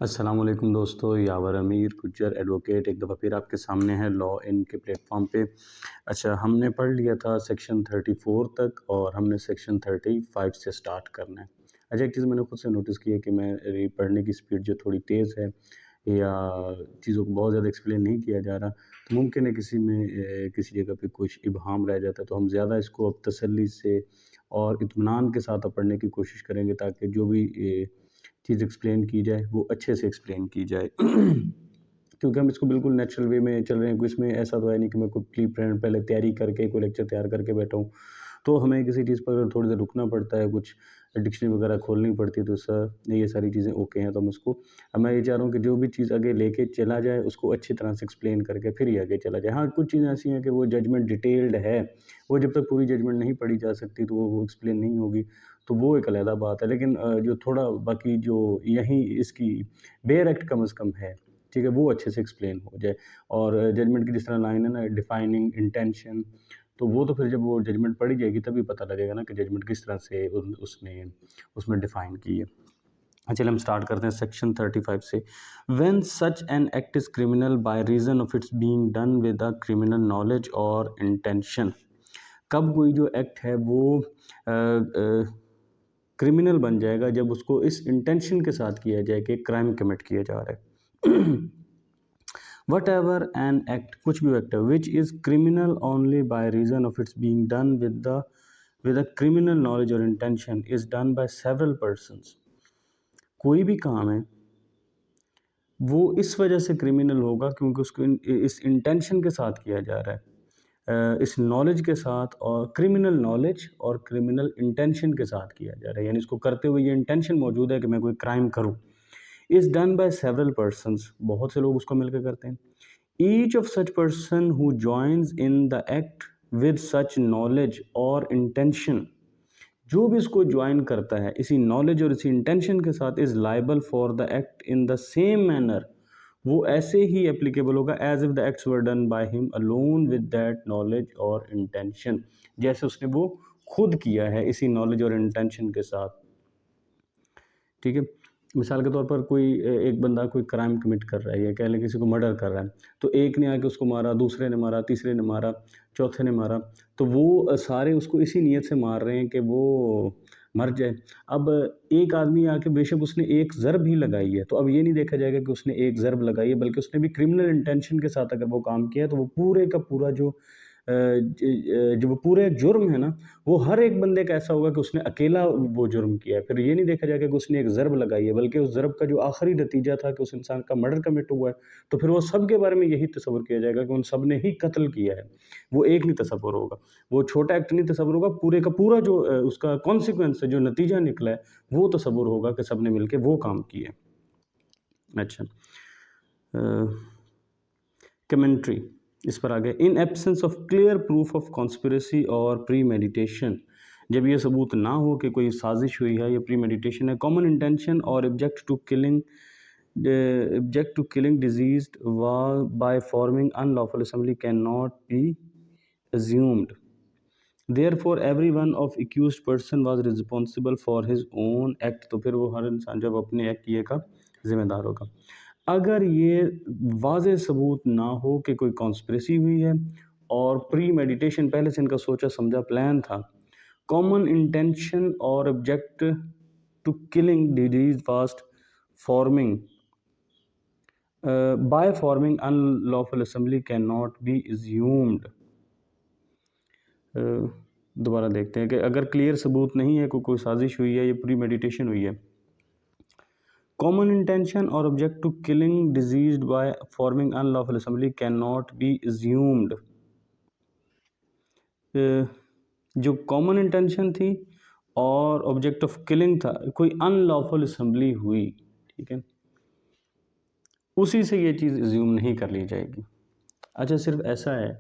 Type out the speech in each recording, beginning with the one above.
अस्सलाम वालेकुम दोस्तों, यावर अमीर गुज्जर एडवोकेट एक दफ़ा फिर आपके सामने है लॉ इन के प्लेटफॉर्म पे। अच्छा, हमने पढ़ लिया था सेक्शन 34 तक और हमने सेक्शन 35 से स्टार्ट करना है। अच्छा, एक चीज़ मैंने खुद से नोटिस की है कि मेरी पढ़ने की स्पीड जो थोड़ी तेज़ है या चीज़ों को बहुत ज़्यादा एक्सप्लेन नहीं किया जा रहा, तो मुमकिन है किसी में किसी जगह पे कुछ इबहाम रह जाता है, तो हम ज़्यादा इसको अब तसल्ली से और इत्मीनान के साथ अब पढ़ने की कोशिश करेंगे ताकि जो भी चीज़ एक्सप्लेन की जाए वो अच्छे से एक्सप्लेन की जाए। क्योंकि हम इसको बिल्कुल नेचुरल वे में चल रहे हैं, कोई इसमें ऐसा तो है नहीं कि मैं कोई प्री प्लान पहले तैयारी करके कोई लेक्चर तैयार करके बैठा हूँ। तो हमें किसी चीज़ पर थोड़ी देर रुकना पड़ता है, कुछ डिक्शनरी वगैरह खोलनी पड़ती है, तो सर ये सारी चीज़ें ओके हैं। तो हम उसको अब मैं ये चाह रहा हूँ कि जो भी चीज़ आगे लेके चला जाए उसको अच्छी तरह से एक्सप्लेन करके फिर ही आगे चला जाए। हाँ, कुछ चीज़ें ऐसी हैं कि वो जजमेंट डिटेल्ड है, वो जब तक पूरी जजमेंट नहीं पढ़ी जा सकती तो वो एक्सप्लेन नहीं होगी, तो वो एक अलहदा बात है। लेकिन जो थोड़ा बाकी जो यहीं इसकी बेयर एक्ट कम से कम है, ठीक है, वो अच्छे से एक्सप्लेन हो जाए। और जजमेंट की जिस तरह लाइन है ना, डिफाइनिंग इंटेंशन, तो वो तो फिर जब वो जजमेंट पढ़ी जाएगी तभी पता लगेगा ना कि जजमेंट किस तरह से उसने उसमें डिफाइन की है। चलिए हम स्टार्ट करते हैं सेक्शन 35 से। When such an act is criminal bye reason of its being done with a criminal knowledge और इंटेंशन। कब कोई जो एक्ट है वो क्रिमिनल बन जाएगा, जब उसको इस इंटेंशन के साथ किया जाए कि क्राइम कमिट किया जा रहा है। वट एवर एन एक्ट, कुछ भी एक्ट है, which is criminal only by reason of its being done with a criminal knowledge और intention is done by several persons. कोई भी काम है वो इस वजह से क्रिमिनल होगा क्योंकि उसको इस इंटेंशन के साथ किया जा रहा है, इस नॉलेज के साथ, और क्रिमिनल नॉलेज और क्रिमिनल इंटेंशन के साथ किया जा रहा है, यानी इसको करते हुए ये इंटेंशन मौजूद है कि मैं कोई क्राइम करूं। Is done by several persons, बहुत से लोग उसको मिलकर करते हैं। Each of such person who joins in the act with such knowledge और इंटेंशन, जो भी इसको ज्वाइन करता है इसी नॉलेज और इसी इंटेंशन के साथ, is liable for the act in the same manner, वो ऐसे ही एप्लीकेबल होगा as if the acts were done by him alone with that knowledge और इंटेंशन, जैसे उसने वो खुद किया है इसी नॉलेज और इंटेंशन के साथ। ठीक है, मिसाल के तौर पर कोई एक बंदा कोई क्राइम कमिट कर रहा है या कह लें किसी को मर्डर कर रहा है, तो एक ने आके उसको मारा, दूसरे ने मारा, तीसरे ने मारा, चौथे ने मारा, तो वो सारे उसको इसी नीयत से मार रहे हैं कि वो मर जाए। अब एक आदमी आके बेशक उसने एक ज़रब ही लगाई है, तो अब ये नहीं देखा जाएगा कि उसने एक ज़रब लगाई है, बल्कि उसने भी क्रिमिनल इंटेंशन के साथ अगर वो काम किया है, तो वो पूरे का पूरा जो जो वो पूरे जुर्म है ना, वो हर एक बंदे का ऐसा होगा कि उसने अकेला वो जुर्म किया है। फिर ये नहीं देखा जाएगा कि उसने एक ज़रब लगाई है, बल्कि उस ज़रब का जो आखिरी नतीजा था कि उस इंसान का मर्डर कमिट हुआ है, तो फिर वो सब के बारे में यही तसव्वुर किया जाएगा कि उन सब ने ही कत्ल किया है। वो एक नहीं तसव्वुर होगा, वो छोटा एक्ट नहीं तसव्वुर होगा, पूरे का पूरा जो उसका कॉन्सिक्वेंस है, जो नतीजा निकला है, वो तसव्वुर होगा कि सब ने मिलके वो काम किया है। अच्छा, कमेंट्री इस पर आ गया। In absence of clear proof of conspiracy और प्री मेडिटेशन, जब ये सबूत ना हो कि कोई साजिश हुई है या प्री मेडिटेशन है, कॉमन इंटेंशन और object to killing diseased by forming unlawful assembly cannot be assumed. Therefore every one of accused person was responsible for his own act, तो फिर वो हर इंसान जब अपने एक्ट किए का जिम्मेदार होगा। अगर ये वाज़ेह सबूत ना हो कि कोई कॉन्स्पिरेसी हुई है और प्री मेडिटेशन पहले से इनका सोचा समझा प्लान था, कॉमन इंटेंशन और object to killing deceased fast forming by forming unlawful assembly cannot be assumed। दोबारा देखते हैं कि अगर क्लियर सबूत नहीं है कोई साजिश हुई है या प्री मेडिटेशन हुई है, कॉमन इंटेंशन और object to killing deceased by forming unlawful assembly can not be assumed. जो कॉमन इंटेंशन थी और ऑब्जेक्ट ऑफ किलिंग था, कोई अनलॉफुल असेंबली हुई, ठीक है, उसी से ये चीज़ अज्यूम नहीं कर ली जाएगी। अच्छा, सिर्फ ऐसा है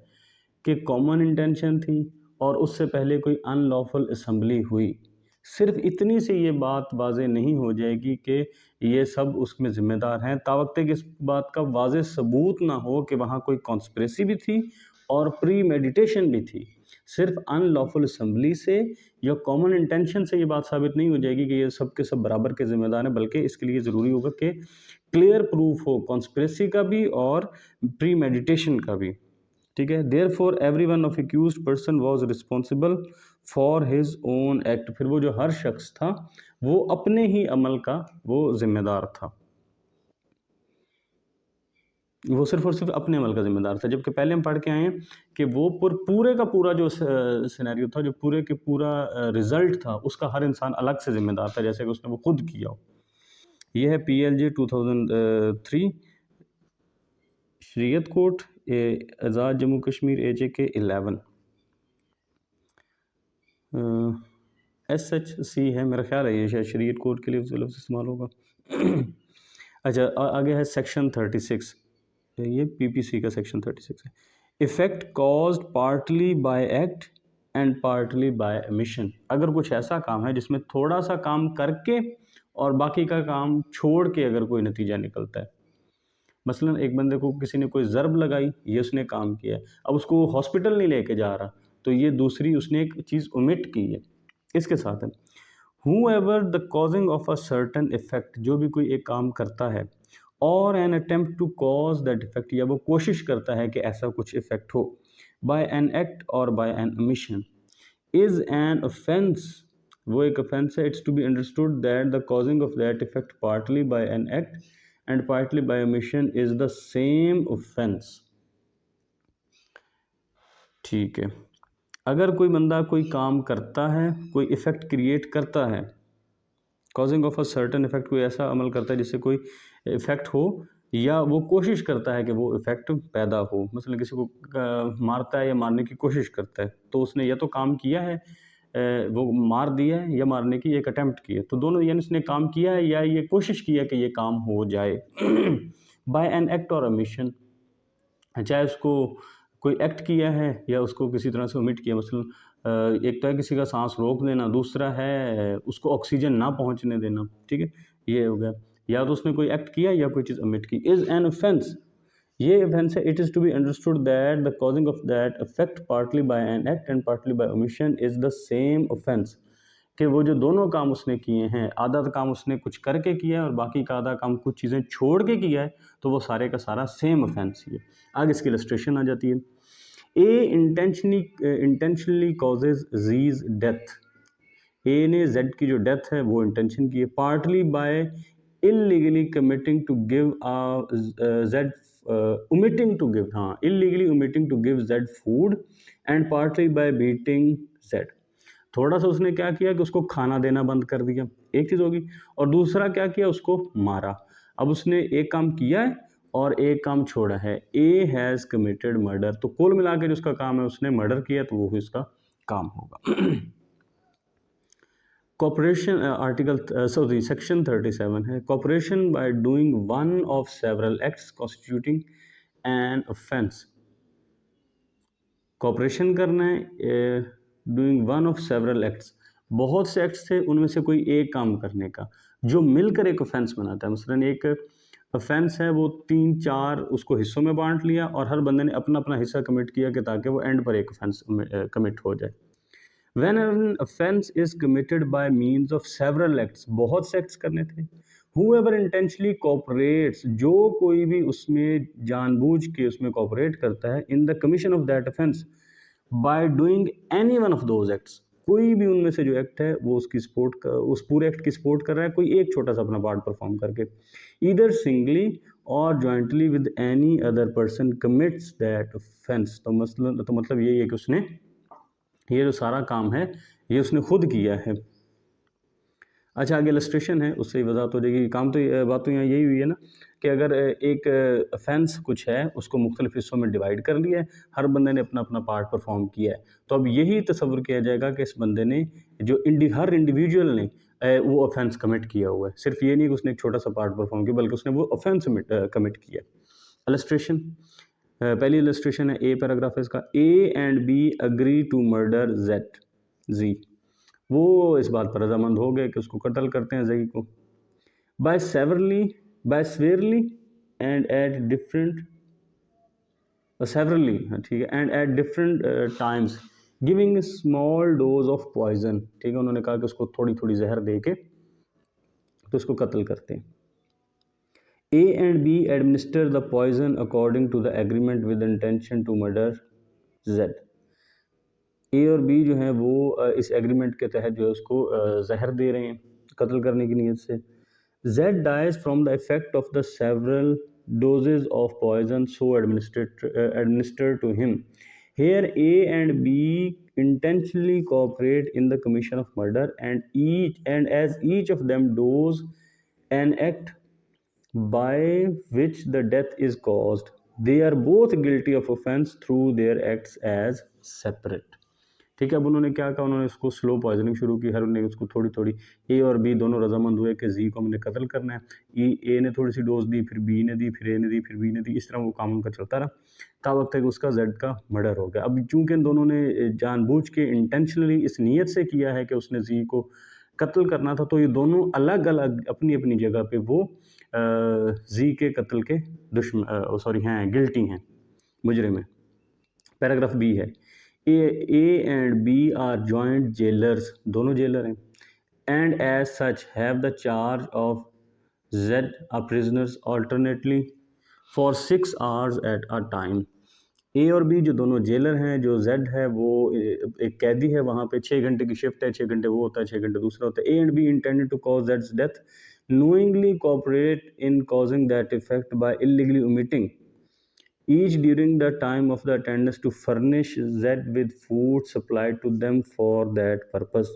कि कॉमन इंटेंशन थी और उससे पहले कोई अनलॉफुल असेंबली हुई, सिर्फ इतनी से ये बात वाज़ेह नहीं हो जाएगी कि ये सब उसमें ज़िम्मेदार हैं, तावक्ते कि इस बात का वाज़ेह सबूत ना हो कि वहाँ कोई कॉन्स्पिरेसी भी थी और प्री मेडिटेशन भी थी। सिर्फ अनलॉफुल असेंबली से या कॉमन इंटेंशन से ये बात साबित नहीं हो जाएगी कि ये सब के सब बराबर के जिम्मेदार हैं, बल्कि इसके लिए ज़रूरी होगा कि क्लियर प्रूफ हो कॉन्स्पिरेसी का भी और प्री मेडिटेशन का भी। ठीक है, therefore every one of accuse person was responsible for his own act. फिर वो जो हर शख्स था वो अपने ही अमल का वो जिम्मेदार था, वो सिर्फ और सिर्फ अपने अमल का जिम्मेदार था। जबकि पहले हम पढ़ के आए हैं कि वो पूरे का पूरा जो सिनेरियो था, जो पूरे के पूरा रिजल्ट था, उसका हर इंसान अलग से जिम्मेदार था, जैसे कि उसने वो खुद किया हो। ये है PLJ 2003 शरीयत कोर्ट आज़ाद जम्मू कश्मीर AJK 11 SHC है मेरा ख्याल है, ये शायद शरीयत कोर्ट के लिए लफ्ज़ इस्तेमाल होगा। अच्छा, आगे है सेक्शन 36, ये PPC का सेक्शन 36 है। Effect caused partly bye act and partly by omission. अगर कुछ ऐसा काम है जिसमें थोड़ा सा काम करके और बाकी का काम छोड़ के अगर कोई नतीजा निकलता है, मसलन एक बंदे को किसी ने कोई ज़रब लगाई, ये उसने काम किया है, अब उसको हॉस्पिटल नहीं लेके जा रहा, तो ये दूसरी उसने एक चीज़ ओमिट की है। इसके साथ है whoever the causing of a certain effect, जो भी कोई एक काम करता है, और an attempt to cause that effect, या वो कोशिश करता है कि ऐसा कुछ इफेक्ट हो, by an act or by an omission, is an offense, वो एक offense है। It's to be understood that the causing of that effect partly by an act and partly by omission is the same offense। ठीक है, अगर कोई बंदा कोई काम करता है, कोई इफ़ेक्ट क्रिएट करता है, causing of a certain effect, कोई ऐसा अमल करता है जिससे कोई इफेक्ट हो, या वो कोशिश करता है कि वो इफेक्ट पैदा हो, मतलब किसी को मारता है या मारने की कोशिश करता है, तो उसने या तो काम किया है, वो मार दिया है, या मारने की एक अटेम्प्ट की है, तो दोनों, यानी उसने काम किया है या ये कोशिश किया कि ये काम हो जाए बाय एन एक्ट और ओमिशन, चाहे उसको कोई एक्ट किया है या उसको किसी तरह से ओमिट किया। मसलन एक तो है किसी का सांस रोक देना, दूसरा है उसको ऑक्सीजन ना पहुंचने देना। ठीक है, ये हो गया, या तो उसने कोई एक्ट किया या कोई चीज़ ओमिट की। इज़ एन ऑफेंस, ये ऑफेंस है। It is to be understood that the causing of that effect partly by an act and partly by omission is the same offence, कि वो जो दोनों काम उसने किए हैं, आधा काम उसने कुछ करके किया है और बाकी का आधा काम कुछ चीज़ें छोड़ के किया है, तो वो सारे का सारा सेम ऑफेंस ही है। आगे इसकी इलस्ट्रेशन आ जाती है। ए इंटेंशनली कॉजेज जीज डेथ, ए ने जेड की जो डेथ है वो इंटेंशन की है, partly by illegally committing to give जेड omitting to give, हाँ, illegally omitting to give Z food and partly by beating Z। थोड़ा सा उसने क्या किया कि उसको खाना देना बंद कर दिया, एक चीज़ होगी, और दूसरा क्या किया, उसको मारा। अब उसने एक काम किया है और एक काम छोड़ा है। ए हैज़ कमिटेड मर्डर, तो कुल मिला के जिसका काम है उसने मर्डर किया, तो वो इसका काम होगा। कॉपरेशन आर्टिकल सॉरी सेक्शन 37 है, cooperation by doing one of several acts constituting an offence. Cooperation करना है, doing one of several acts, बहुत से एक्ट्स थे उनमें से कोई एक काम करने का जो मिलकर एक ऑफेंस बनाता है। मसलन एक ऑफेंस है, वो 3-4 उसको हिस्सों में बांट लिया और हर बंदे ने अपना अपना हिस्सा कमिट किया कि ताकि वो एंड पर एक ऑफेंस कमिट हो जाए। When an offense is committed by means of several acts, बहुत से एक्ट्स करने थे। Whoever intentionally cooperates, जो कोई भी उसमें जानबूझ के उसमें कॉपरेट करता है, in the commission of that offense by doing any one of those acts, कोई भी उनमें से जो एक्ट है वो उसकी सपोर्ट कर, उस पूरे एक्ट की सपोर्ट कर रहा है, कोई एक छोटा सा अपना पार्ट परफॉर्म करके, ईदर सिंगली और jointly with any other person commits that offence. तो मतलब यही है कि उसने ये जो सारा काम है ये उसने खुद किया है। अच्छा, आगे इलस्ट्रेशन है, उससे ही वजाहत हो जाएगी। काम तो बात तो यहाँ यही हुई है ना कि अगर एक ऑफेंस कुछ है उसको मुख्तलिफ हिस्सों में डिवाइड कर लिया है, हर बंदे ने अपना अपना पार्ट परफॉर्म किया है, तो अब यही तसव्वुर किया जाएगा कि इस बंदे ने जो हर इंडिविजुअल ने वो ऑफेंस कमिट किया हुआ है। सिर्फ ये नहीं कि उसने एक छोटा सा पार्ट परफॉर्म किया, बल्कि उसने वो ऑफेंस कमिट किया। इलस्ट्रेशन, पहली इलस्ट्रेशन है, ए पैराग्राफ है इसका। A and B agree to murder Z जी, वो इस बात पर रजामंद हो गए कि उसको कत्ल करते हैं जई को। By severally and at different severally, ठीक है, and at different times, giving small dose of poison, ठीक है, उन्होंने कहा कि उसको थोड़ी थोड़ी जहर दे के तो उसको कत्ल करते हैं। A and B administer the poison according to the agreement with intention to murder Z। ए और बी जो है वो इस एग्रीमेंट के तहत जो है उसको जहर दे रहे हैं कत्ल करने की नीयत से। Z dies from the effect of the several doses of poison so administered to him. Here A and B intentionally cooperate in the commission of murder, and as each of them does an act by which the death is caused, they are both guilty of offense through their acts as separate। ठीक है, अब उन्होंने क्या कहा, उन्होंने उसको slow poisoning शुरू की, हर ने उसको थोड़ी थोड़ी, ए और बी दोनों रजामंद हुए कि जी को हमने कत्ल करना है। ए ने थोड़ी सी डोज दी, फिर बी ने दी, फिर ए ने दी, फिर बी ने दी, इस तरह वो काम उनका चलता रहा तब वक्त तक उसका जेड का मर्डर हो गया। अब चूंकि इन दोनों ने जानबूझ के इंटेंशनली इस नीयत से किया है कि उसने जी को कत्ल करना था, तो ये दोनों अलग अलग अपनी अपनी जगह पे वो जी के कत्ल के दुश्मन हैं, गिल्टी हैं, मुजरिम हैं। पैराग्राफ बी है, A and B are joint jailers, दोनों जेलर हैं, and as such have the charge of Z a prisoners alternately for 6 hours at a time. A और बी जो दोनों जेलर हैं, जो जेड है वो एक कैदी है, वहाँ पे 6 घंटे की शिफ्ट है, 6 घंटे वो होता है, 6 घंटे दूसरा होता है। A and B intended to cause जेड्स death knowingly cooperate in causing that effect by illegally omitting each during the time of the attendance to furnish Z with food supplied to them for that purpose।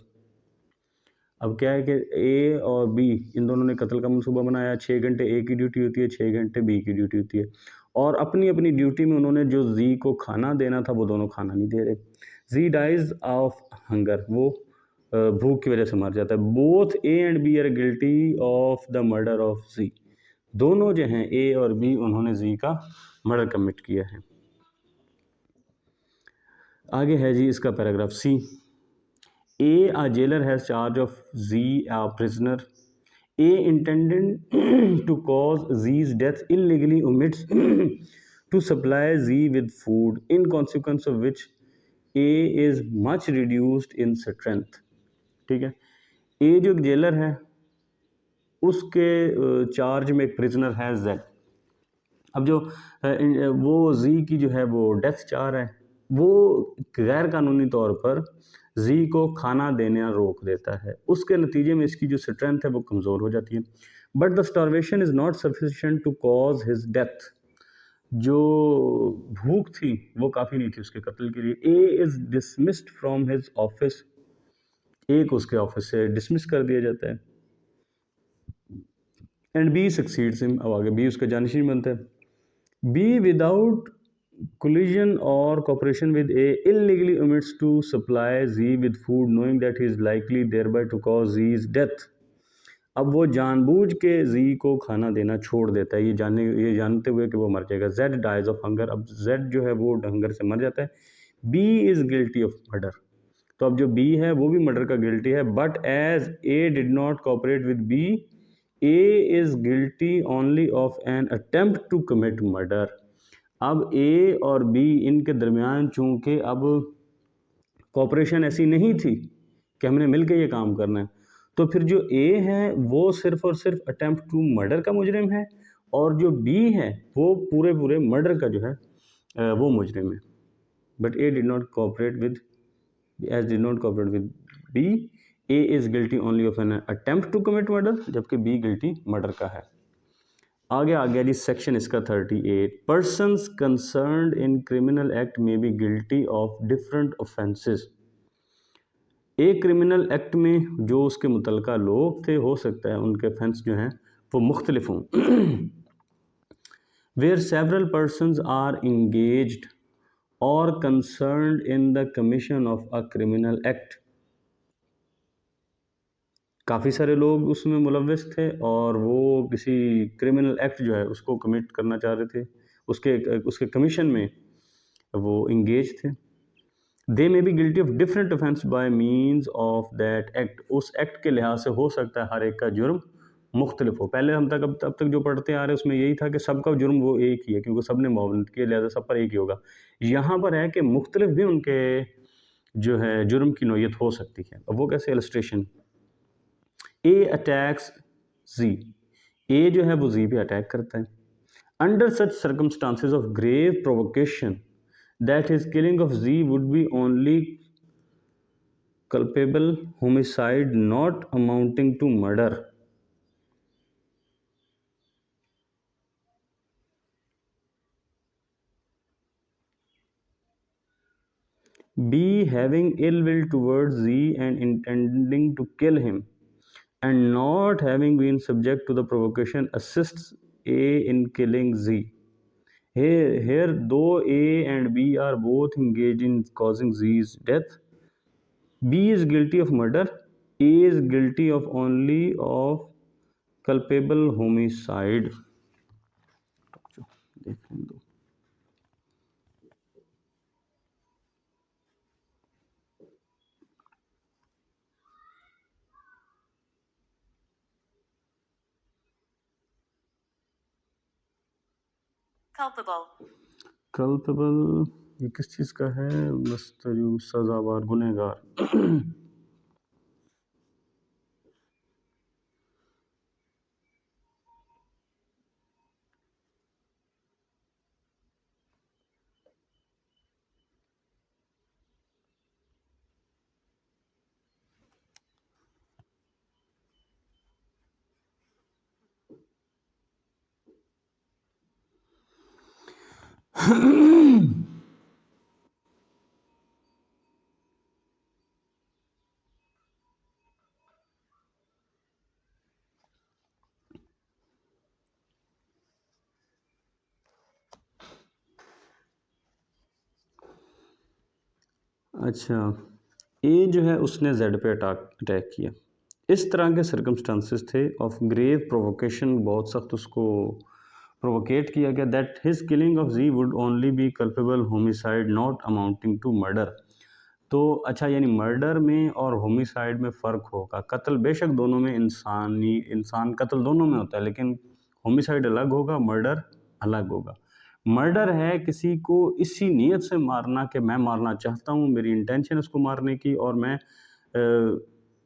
अब क्या है कि ए और be in दोनों ने कत्ल का मंसूबा बनाया, 6 घंटे ए की ड्यूटी होती है, 6 घंटे बी की ड्यूटी होती है, और अपनी अपनी ड्यूटी में उन्होंने जो जी को खाना देना था वो दोनों खाना नहीं दे रहे। जी डाइज ऑफ हंगर, वो भूख की वजह से मर जाता है। Both A and B are guilty of the murder of Z, दोनों जो हैं ए और बी उन्होंने जी का मर्डर कमिट किया है। आगे है जी इसका paragraph C, A a jailer has charge of Z a prisoner, A intended to cause Z's death illegally omits to supply Z with food in consequence of which A is much reduced in strength. ठीक है, ए जो jailer है उसके charge में एक prisoner है Z. अब जो वो जी की जो है वो डेथ चाह रहा है, वो गैर कानूनी तौर पर जी को खाना देना रोक देता है, उसके नतीजे में इसकी जो स्ट्रेंथ है वो कमज़ोर हो जाती है। But the starvation is not sufficient to cause his death, जो भूख थी वो काफ़ी नहीं थी उसके कत्ल के लिए। A is dismissed from his office, A को उसके ऑफिस से डिसमिस कर दिया जाता है। एंड बी सक्सीड्स हिम, अब आगे बी उसका जानशीन बनता है। B without collision or cooperation with A illegally omits to supply Z with food knowing that he is likely thereby to cause Z's death। अब वो जानबूझ के Z को खाना देना छोड़ देता है, ये जानते हुए कि वो मर जाएगा। Z dies of hunger, अब Z जो है वो हंगर से मर जाता है। B is guilty of murder, तो अब जो B है वो भी मर्डर का गिल्टी है। But as A did not cooperate with B, A is guilty only of an attempt to commit murder। अब ए और बी इनके दरमियान चूंकि अब कॉपरेशन ऐसी नहीं थी कि हमने मिलकर ये काम करना है, तो फिर जो ए है वो सिर्फ और सिर्फ अटेम्प्ट टू मर्डर का मुजरिम है, और जो बी है वो पूरे पूरे मर्डर का जो है वो मुजरिम है। But A did not cooperate with, as did not cooperate with B, A is guilty only of an attempt to commit murder, जबकि बी गिल्टी मर्डर का है। आगे आ गया जी सेक्शन इसका 38, persons concerned in criminal act में be guilty of different offences. एक क्रिमिनल एक्ट में जो उसके मुतलका लोग थे, हो सकता है उनके ऑफेंस जो हैं वो मुख्तलिफ हों। Where several persons are engaged or concerned in the commission of a criminal act, काफ़ी सारे लोग उसमें मुलव्वस थे और वो किसी क्रिमिनल एक्ट जो है उसको कमिट करना चाह रहे थे, उसके कमीशन में वो इंगेज थे। They may be guilty of different offence by means of that act, उस एक्ट के लिहाज से हो सकता है हर एक का जुर्म मुख्तलिफ हो। पहले हम अब तक जो पढ़ते आ रहे हैं उसमें यही था कि सबका जुर्म वो एक ही है, क्योंकि सब ने मुआवनत किया, लिहाजा सब पर एक ही होगा। यहाँ पर है कि मुख्तलिफ भी उनके जो है जुर्म की नौयत हो सकती है। अब वो कैसे? इलस्ट्रेशन, ए अटैक्स जी, ए जो है वो जी पे अटैक करता है। Under such circumstances of grave provocation that his killing of Z would be only culpable homicide not amounting to murder. B. Having ill will towards Z and intending to kill him, and not having been subject to the provocation assists A in killing Z. Here, though A and B are both engaged in causing Z's death, B is guilty of murder, A is guilty of only of culpable homicide. Culpable ये किस चीज़ का है? मस्तजू सजावार गुनहगार। अच्छा, ए जो है उसने Z पे अटैक किया। इस तरह के सर्कमस्टांसेस थे ऑफ ग्रेव प्रोवोकेशन, बहुत सख्त उसको प्रोवोकेट किया गया। That his killing of Z would only be culpable homicide not amounting to murder. तो अच्छा, यानी मर्डर में और होमिसाइड में फ़र्क होगा। कत्ल बेशक दोनों में इंसान कत्ल दोनों में होता है, लेकिन होमिसाइड अलग होगा, मर्डर अलग होगा। मर्डर है किसी को इसी नीयत से मारना कि मैं मारना चाहता हूँ, मेरी इंटेंशन उसको मारने की, और मैं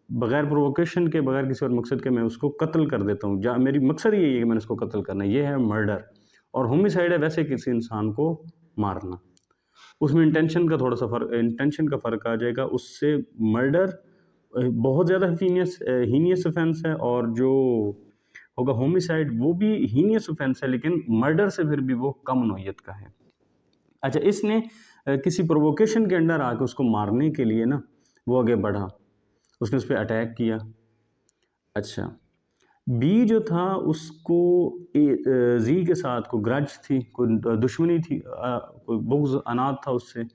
बगैर प्रोवोकेशन के, बगैर किसी और मकसद के मैं उसको कत्ल कर देता हूँ। मेरी मकसद यही है कि मैंने उसको कत्ल करना है, ये है मर्डर। और होमिसाइड है वैसे किसी इंसान को मारना, उसमें इंटेंशन का फ़र्क आ जाएगा। उससे मर्डर बहुत ज़्यादा हीनियस ऑफेंस है, और जो होगा होमिसाइड वो भी हीनियस ऑफेंस है, लेकिन मर्डर से फिर भी वो कम नौयत का है। अच्छा, इसने किसी प्रोवोकेशन के अंडर आके उसको मारने के लिए ना वो आगे बढ़ा, उसने उस पर अटैक किया। अच्छा, बी जो था उसको जी के साथ कोई ग्रज थी, कोई दुश्मनी थी, कोई बुग़्ज़ अनाद था उससे।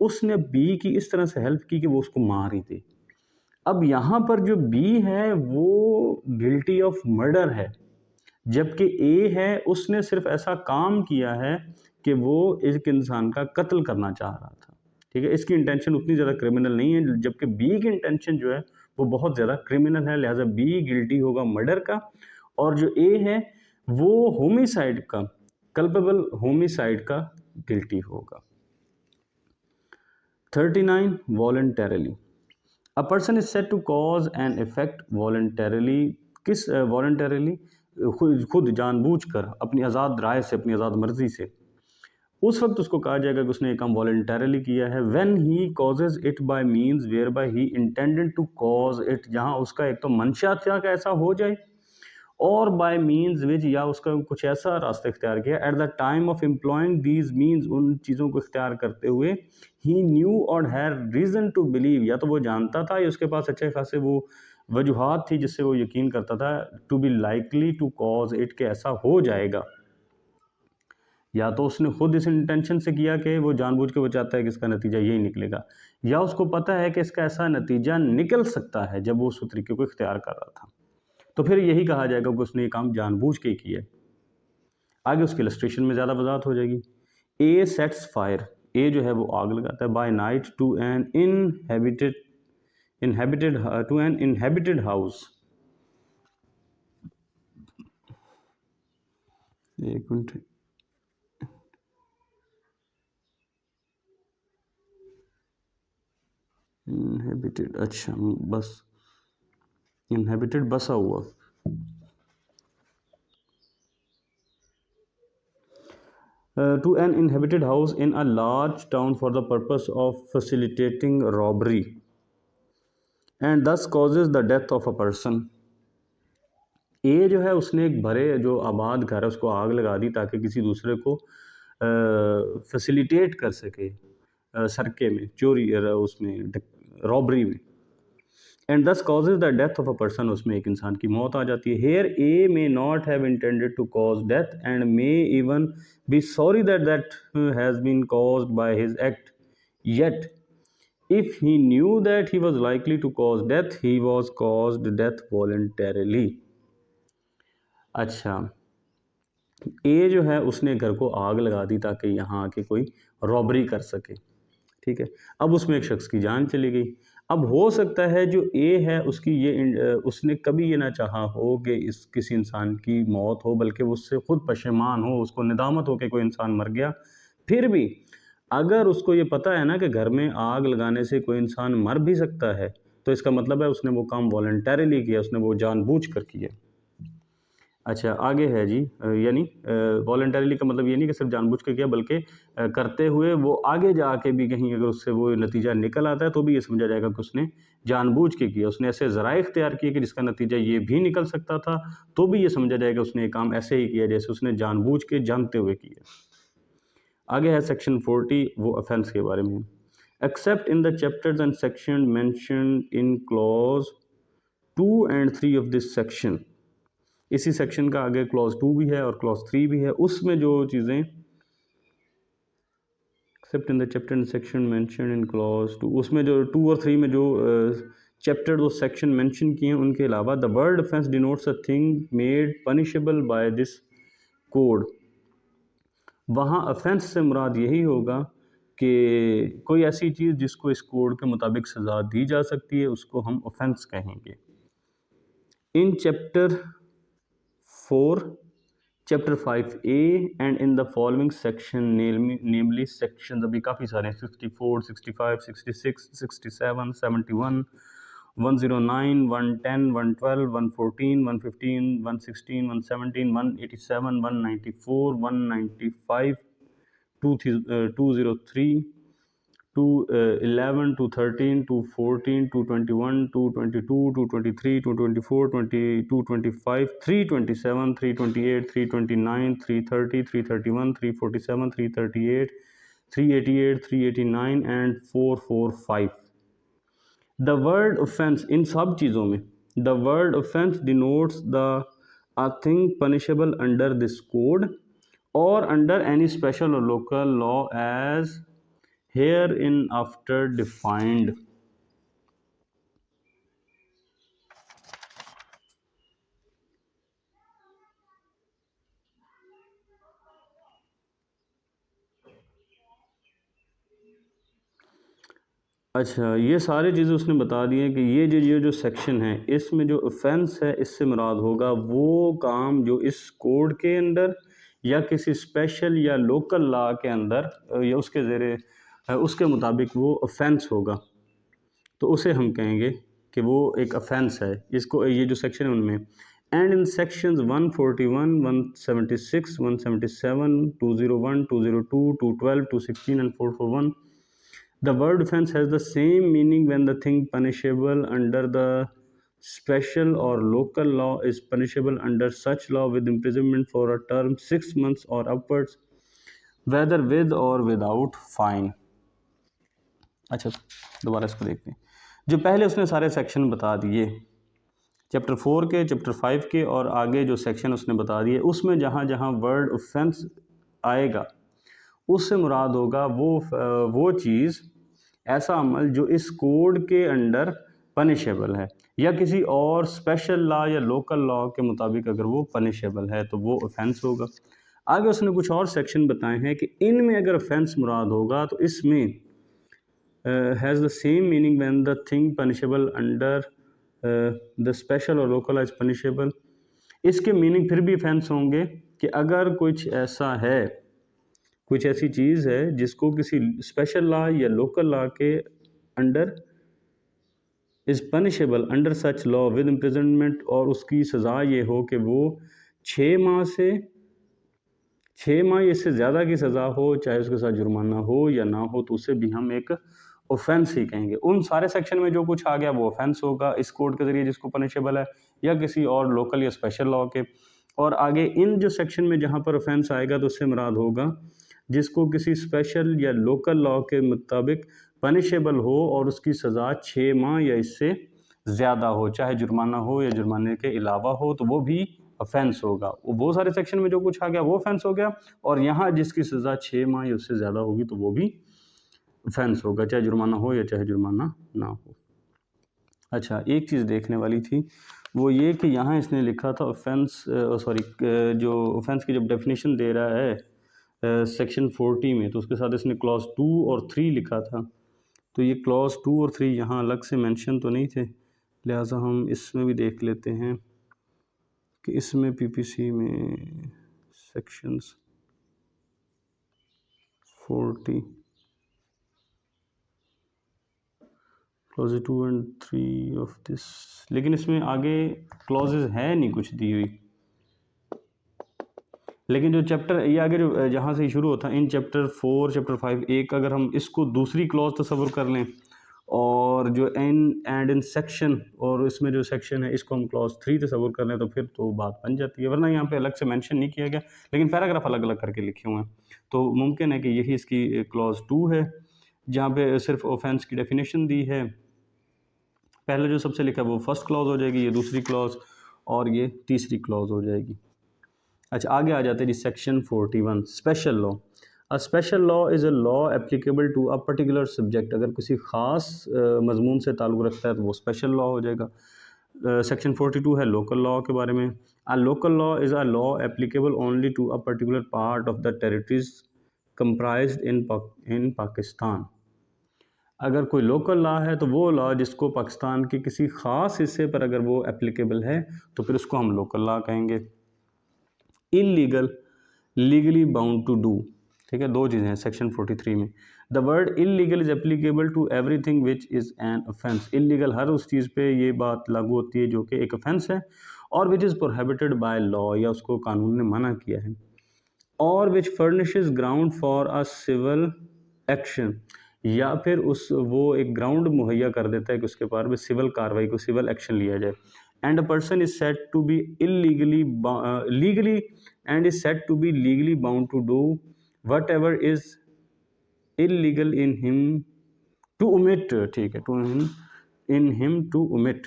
उसने बी की इस तरह से हेल्प की कि वो उसको मार ही दे। अब यहाँ पर जो बी है वो गिल्टी ऑफ मर्डर है, जबकि ए है उसने सिर्फ ऐसा काम किया है कि वो एक इंसान का कत्ल करना चाह रहा था। ठीक है, इसकी इंटेंशन उतनी ज़्यादा क्रिमिनल नहीं है, जबकि बी की इंटेंशन जो है वो बहुत ज़्यादा क्रिमिनल है। लिहाजा बी गिल्टी होगा मर्डर का, और जो ए है वो होमिसाइड का, कल्पेबल होमिसाइड का गिल्टी होगा। 39 voluntarily, a person is said to cause an effect voluntarily. किस वॉलंटरली? खुद जानबूझकर, अपनी आज़ाद राय से, अपनी आज़ाद मर्जी से। उस वक्त उसको कहा जाएगा कि उसने ये काम वॉलंटरली किया है। When he causes it by means whereby he intended to cause it, जहाँ उसका एक तो मंशा था कि ऐसा हो जाए, और बाय मीन्स विच, या उसका कुछ ऐसा रास्ता इख्तियार किया। At the time of employing these means, उन चीज़ों को इख्तियार करते हुए, ही न्यू और हैड रीज़न टू बिलीव, या तो वो जानता था या उसके पास अच्छे खासे वो वजूहात थी जिससे वो यकीन करता था, to be likely to cause it, के ऐसा हो जाएगा। या तो उसने खुद इस इंटेंशन से किया कि वो जानबूझ के वो चाहता है कि इसका नतीजा यही निकलेगा, या उसको पता है कि इसका ऐसा नतीजा निकल सकता है जब वो उस तरीके को इख्तियार कर रहा था, तो फिर यही कहा जाएगा कि उसने ये काम जानबूझ के किया। आगे उसकी इलस्ट्रेशन में ज़्यादा वजाहत हो जाएगी। ए सेट्स फायर, ए जो है वो आग लगाता है, by night to an inhabited house. एक मिनट, इनहेबिटेड, अच्छा बस इनहेबिटेड बसा हुआ। To an inhabited house in a large town for the purpose of facilitating robbery and thus causes the death of a person। ए जो है उसने एक भरे जो आबाद घर है उसको आग लगा दी ताकि किसी दूसरे को फैसिलिटेट कर सके सरके में, चोरी उसमें रॉबरी में। And thus causes the death of a person, उसमें एक इंसान की मौत आ जाती है। Here A may not have intended to cause death and may even be sorry that that has been caused by his act, yet if he knew that he was likely to cause death he was caused death voluntarily। अच्छा, ए जो है उसने घर को आग लगा दी ताकि यहाँ आके कोई रॉबरी कर सके, ठीक है। अब उसमें एक शख्स की जान चली गई। अब हो सकता है जो ए है उसकी ये उसने कभी ये ना चाहा हो कि इस किसी इंसान की मौत हो, बल्कि वो उससे खुद पशेमान हो, उसको निदामत हो कि कोई इंसान मर गया। फिर भी अगर उसको ये पता है ना कि घर में आग लगाने से कोई इंसान मर भी सकता है, तो इसका मतलब है उसने वो काम वॉलंटरीली किया, उसने वो जानबूझ कर किया। अच्छा, आगे है जी, यानी वॉलंटरीली का मतलब ये नहीं कि सिर्फ जानबूझ के किया, बल्कि करते हुए वो आगे जाके भी कहीं अगर उससे वो नतीजा निकल आता है तो भी ये समझा जाएगा कि उसने जानबूझ के किया। उसने ऐसे ज़राए इख्तियार किए कि जिसका नतीजा ये भी निकल सकता था, तो भी ये समझा जाएगा उसने ये काम ऐसे ही किया जैसे उसने जानबूझ के जानते हुए किया। आगे है सेक्शन 40, वो ऑफेंस के बारे में। Accept in the chapters and section mentioned in clause 2 and 3 of this section. इसी सेक्शन का आगे क्लॉज 2 भी है और क्लॉज 3 भी है। उसमें जो चीज़ें accept in the chapter and section mentioned in clause 2, उसमें जो 2 और 3 में जो चैप्टर और सेक्शन मेंशन किए हैं उनके अलावा the word offence denotes a thing made punishable by this code. वहाँ ऑफेंस से मुराद यही होगा कि कोई ऐसी चीज़ जिसको इस कोड के मुताबिक सज़ा दी जा सकती है उसको हम ऑफेंस कहेंगे। In chapter 4, chapter 5A and in the following section namely section अभी काफ़ी सारे 64, 65, 66, 67, 71, 109, 110, 112, 114, 115, 116, 117, 187, 194, 195, 203, 211, 213, 214, 221, 222, 223, 224, 225, 327, 328, 329, 330, 331, 347, 338, 388, 389 एंड 445। द वर्ड ऑफेंस, इन सब चीज़ों में the word offence denotes the a thing punishable under this code or under any special or local law as hereinafter defined. अच्छा, ये सारी चीज़ें उसने बता दी हैं कि ये जो सेक्शन है इसमें जो ऑफेंस है इससे मुराद होगा वो काम जो इस कोड के अंदर या किसी स्पेशल या लोकल लॉ के अंदर या उसके ज़ेरे उसके मुताबिक वो ऑफेंस होगा, तो उसे हम कहेंगे कि वो एक ऑफेंस है। इसको ये जो सेक्शन है उनमें and in sections 141, 176, 177, 201, 202, 212, 216 and 441 the word offense has the same meaning when the thing punishable under the special or local law is punishable under such law with imprisonment for a term 6 months or upwards whether with or without fine। अच्छा, दोबारा इसको देखते हैं। जो पहले उसने सारे section बता दिए चैप्टर 4 के, चैप्टर 5 के और आगे जो सेक्शन उसने बता दिए, उसमें जहाँ जहाँ वर्ड ऑफेंस आएगा उससे मुराद होगा वो चीज़, ऐसा अमल जो इस कोड के अंडर पनिशेबल है या किसी और स्पेशल लॉ या लोकल लॉ के मुताबिक अगर वो पनिशेबल है तो वो ऑफेंस होगा। आगे उसने कुछ और सेक्शन बताए हैं कि इनमें अगर ऑफेंस मुराद होगा तो इसमें has the same meaning when the thing punishable under the special or local is punishable. इसके मीनिंग फिर भी ऑफेंस होंगे कि अगर कुछ ऐसा है, कुछ ऐसी चीज़ है जिसको किसी स्पेशल लॉ या लोकल लॉ के under is punishable under such law with imprisonment, और उसकी सज़ा ये हो कि वो 6 माह से 6 माह या इससे ज़्यादा की सज़ा हो, चाहे उसके साथ जुर्माना हो या ना हो, तो उसे भी हम एक ऑफेंस ही कहेंगे। उन सारे सेक्शन में जो कुछ आ गया वो ऑफेंस होगा इस कोड के ज़रिए जिसको पनिशेबल है, या किसी और लोकल या स्पेशल लॉ के। और आगे इन जो सेक्शन में जहाँ पर ऑफेंस आएगा तो उससे मुराद होगा जिसको किसी स्पेशल या लोकल लॉ के मुताबिक पनिशेबल हो और उसकी सज़ा 6 माह या इससे ज़्यादा हो, चाहे जुर्माना हो या जुर्माने के अलावा हो, तो वो भी ऑफेंस होगा। वो सारे सेक्शन में जो कुछ आ गया वो ऑफेंस हो गया, और यहाँ जिसकी सज़ा 6 माह या उससे ज़्यादा होगी तो वो भी ऑफेंस होगा, चाहे जुर्माना हो या चाहे जुर्माना ना हो। अच्छा, एक चीज़ देखने वाली थी वो ये कि यहाँ इसने लिखा था ऑफेंस, जो ऑफेंस की जब डेफिनेशन दे रहा है सेक्शन 40 में, तो उसके साथ इसने क्लॉज 2 और 3 लिखा था। तो ये क्लॉज 2 और 3 यहाँ अलग से मेंशन तो नहीं थे, लिहाजा हम इसमें भी देख लेते हैं कि इसमें पीपीसी में sections 40 clause 2 and 3 of this, लेकिन इसमें आगे क्लॉजेज है नहीं कुछ दी हुई। लेकिन जो चैप्टर ये आगे जो जहाँ से शुरू होता है इन चैप्टर 4 चैप्टर 5 एक, अगर हम इसको दूसरी क्लॉज तस्वुर कर लें, और जो इन एंड इन सेक्शन, और इसमें जो सेक्शन है इसको हम क्लॉज 3 तस्वुर कर लें, तो फिर तो बात बन जाती है। वरना यहाँ पे अलग से मेंशन नहीं किया गया, लेकिन पैराग्राफ अलग अलग करके लिखे हुए हैं, तो मुमकिन है कि यही इसकी क्लॉज 2 है जहाँ पे सिर्फ ऑफेंस की डेफिनेशन दी है। पहले जो सबसे लिखा है वो फर्स्ट क्लॉज हो जाएगी, ये दूसरी क्लॉज, और ये तीसरी क्लॉज हो जाएगी। अच्छा, आगे आ जाते हैं जी section 41 special law. A special law is a law applicable to a particular subject. अगर किसी ख़ास मजमून से ताल्लुक़ रखता है तो वो स्पेशल लॉ हो जाएगा। सेक्शन 42 है लोकल लॉ के बारे में। A local law is a law applicable only to a particular part of the territories comprised in Pakistan. अगर कोई लोकल लॉ है तो वो लॉ जिसको पाकिस्तान के किसी ख़ास हिस्से पर अगर वो एप्लीकेबल है तो फिर उसको हम लोकल लॉ कहेंगे। Illegal, legally bound to do, ठीक है, दो चीज़ें हैं सेक्शन 43 में। The word illegal is applicable to everything which is an offence. Illegal हर उस चीज़ पे ये बात लागू होती है जो कि एक ऑफेंस है, और which is prohibited by law, या उसको कानून ने मना किया है, और which furnishes ground for a civil action, या फिर उस वो एक ग्राउंड मुहैया कर देता है कि उसके पार में सिविल कार्रवाई को सिविल एक्शन लिया जाए। And a person is said to be illegally legally and is said to be legally bound to do whatever is illegal in him to omit, ठीक है, to in him to omit.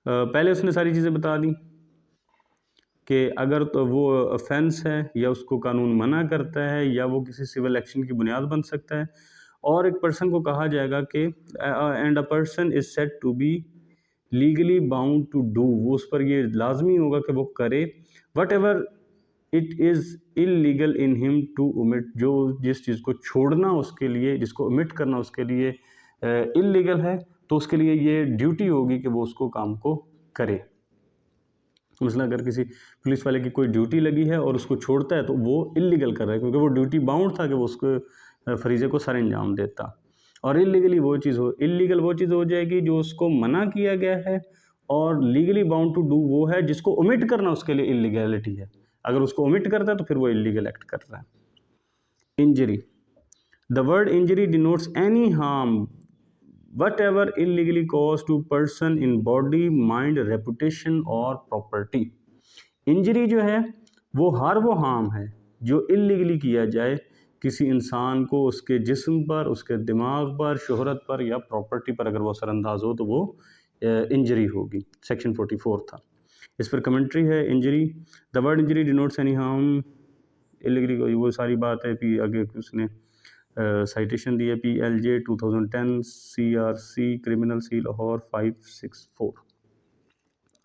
पहले उसने सारी चीज़ें बता दी कि अगर तो वो ऑफेंस है या उसको कानून मना करता है या वो किसी सिविल एक्शन की बुनियाद बन सकता है, और एक पर्सन को कहा जाएगा कि and a person is said to be legally bound to do, वो उस पर ये लाजमी होगा कि वो करे whatever it is illegal in him to omit, जो जिस चीज़ को छोड़ना उसके लिए, जिसको ओमिट करना उसके लिए इलीगल है, तो उसके लिए ये ड्यूटी होगी कि वो उसको काम को करे। मसलन अगर किसी पुलिस वाले की कोई ड्यूटी लगी है और उसको छोड़ता है तो वो इलीगल कर रहा है, क्योंकि वो ड्यूटी बाउंड था कि वो उसको फरीज़े को सर अंजाम देता। और इलीगली वो चीज़ हो, इलीगल वो चीज़ हो जाएगी जो उसको मना किया गया है, और लीगली बाउंड टू डू वो है जिसको ओमिट करना उसके लिए इलीगैलिटी है। अगर उसको ओमिट करता है तो फिर वो इलीगल एक्ट कर रहा है। Injury, the word injury denotes any harm whatever illegally caused to person in body, mind, reputation और property। इंजरी जो है वो हर वो हार्म है जो इलीगली किया जाए किसी इंसान को, उसके जिस्म पर, उसके दिमाग पर, शोहरत पर या प्रॉपर्टी पर अगर वो असरअंदाज हो तो वो इंजरी होगी। सेक्शन 44 था। इस पर कमेंट्री है। Injury, the word injury denotes any harm illegally, वो सारी बात है। फिर आगे उसने साइटेशन दी है PLJ 2010 CRC क्रिमिनल सी लाहौर 564।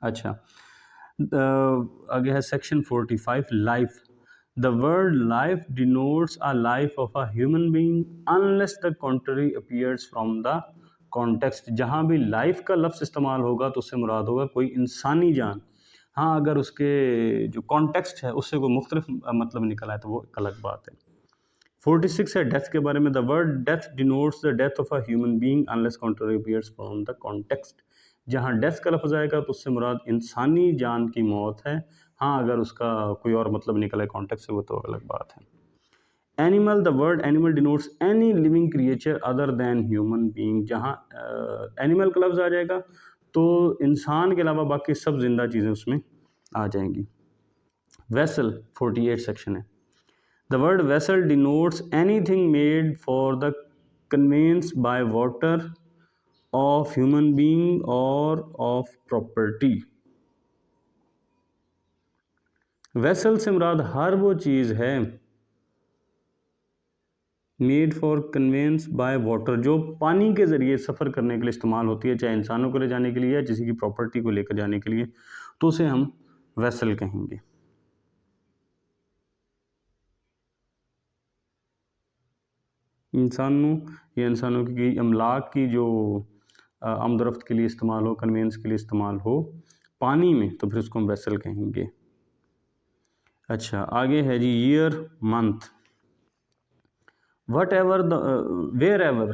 अच्छा, आगे है section 45 life. The word life denotes a life of a human being unless the contrary appears from the context. जहाँ भी लाइफ का लफ्ज़ इस्तेमाल होगा तो उससे मुराद होगा कोई इंसानी जान। हाँ, अगर उसके जो कॉन्टेक्स्ट है उससे कोई मुख्तलिफ मतलब निकल आए तो वो एक अलग बात है। 46 है डेथ के बारे में। The word death denotes the death of a human being unless contrary appears from the context. जहाँ डेथ का लफ्ज़ आएगा तो उससे मुराद इंसानी जान की मौत है। हाँ, अगर उसका कोई और मतलब निकले कॉन्टेक्स्ट से वो तो अलग बात है। Animal, the word animal denotes any living creature other than human being. जहाँ एनिमल का लफ्ज़ आ जाएगा तो इंसान के अलावा बाकी सब जिंदा चीज़ें उसमें आ जाएंगी। वेसल 48 सेक्शन है। The word vessel denotes anything made for the conveyance by water of human being or of property. Vessel से मुराद हर वो चीज़ है made for conveyance by water जो पानी के ज़रिए सफ़र करने के लिए इस्तेमाल होती है, चाहे इंसानों को ले जाने के लिए या किसी की प्रॉपर्टी को लेकर जाने के लिए, तो उसे हम वेसल कहेंगे। इंसानों या इंसानों की अमलाक की जो आमदरफ्त के लिए इस्तेमाल हो, कन्वेंस के लिए इस्तेमाल हो पानी में, तो फिर उसको हम वेसल कहेंगे। अच्छा, आगे है जी year month. Whatever the wherever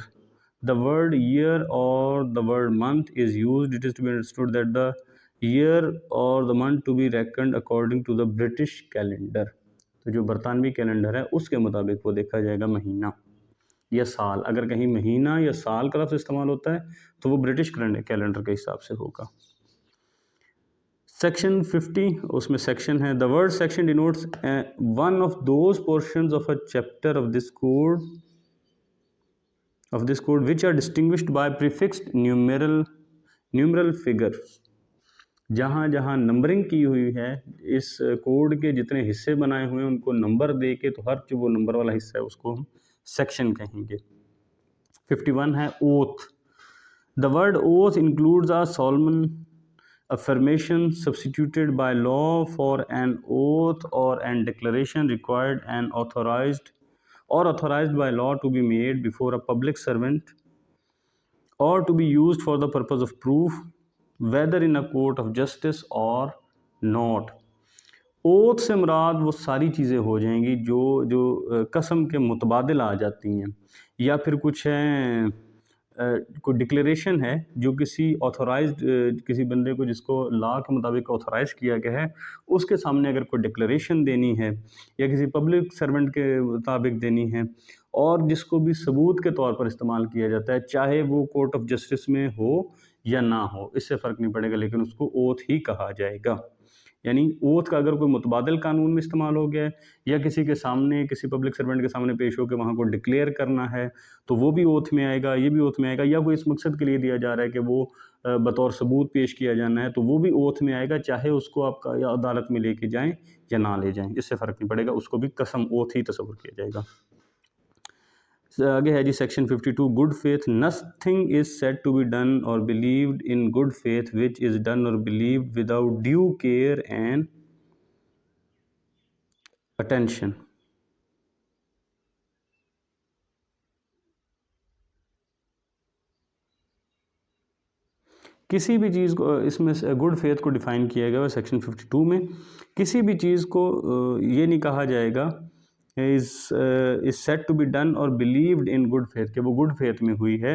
the word year or the word month is used, it is to be understood that the year or the month to be reckoned according to the British calendar। तो जो बरतानवी calendar है उसके मुताबिक वो देखा जाएगा महीना या साल। अगर कहीं महीना या साल का लफ्ज़ इस्तेमाल होता है तो वो ब्रिटिश कैलेंडर के हिसाब से होगा। सेक्शन 50, उसमें सेक्शन है। The word section denotes one of those portions of a chapter of this code which are distinguished by prefixed numeral figures। जहाँ जहाँ नंबरिंग की हुई है इस कोड के जितने हिस्से बनाए हुए हैं उनको नंबर दे के, तो हर जो वो नंबर वाला हिस्सा है उसको हम सेक्शन कहेंगे। 51 है oath. The word oath includes a Solomon affirmation substituted by law for an oath or an declaration required and authorized by law to be made before a public servant or to be used for the purpose of proof whether in a court of justice or not। Oath से मुराद वो सारी चीज़ें हो जाएंगी जो कसम के मुतबादिल आ जाती हैं, या फिर कुछ हैं कोई डिक्लेरेशन है जो किसी ऑथोराइज्ड किसी बंदे को जिसको लॉ के मुताबिक ऑथोराइज किया गया है उसके सामने अगर कोई डिक्लेरेशन देनी है या किसी पब्लिक सर्वेंट के मुताबिक देनी है और जिसको भी सबूत के तौर पर इस्तेमाल किया जाता है, चाहे वो कोर्ट ऑफ जस्टिस में हो या ना हो, इससे फ़र्क नहीं पड़ेगा, लेकिन उसको ओथ ही कहा जाएगा। यानी ओथ का अगर कोई मुतबादिल कानून में इस्तेमाल हो गया है या किसी के सामने किसी पब्लिक सर्वेंट के सामने पेश होकर वहाँ को डिक्लेयर करना है तो वो भी ओथ में आएगा, ये भी ओथ में आएगा। या कोई इस मकसद के लिए दिया जा रहा है कि वो बतौर सबूत पेश किया जाना है तो वो भी ओथ में आएगा, चाहे उसको आपका या अदालत में लेके जाएं या ना ले जाएं, इससे फ़र्क नहीं पड़ेगा, उसको भी कसम ओथ ही तस्वर किया जाएगा। आगे है जी section 52 good faith. Nothing is said to be done or believed in good faith which is done or believed without due care and attention. किसी भी चीज़ को, इसमें गुड फेथ को डिफ़ाइन किया गया है सेक्शन 52 में। किसी भी चीज़ को ये नहीं कहा जाएगा is said to be done or believed in good faith कि वो गुड फेथ में हुई है,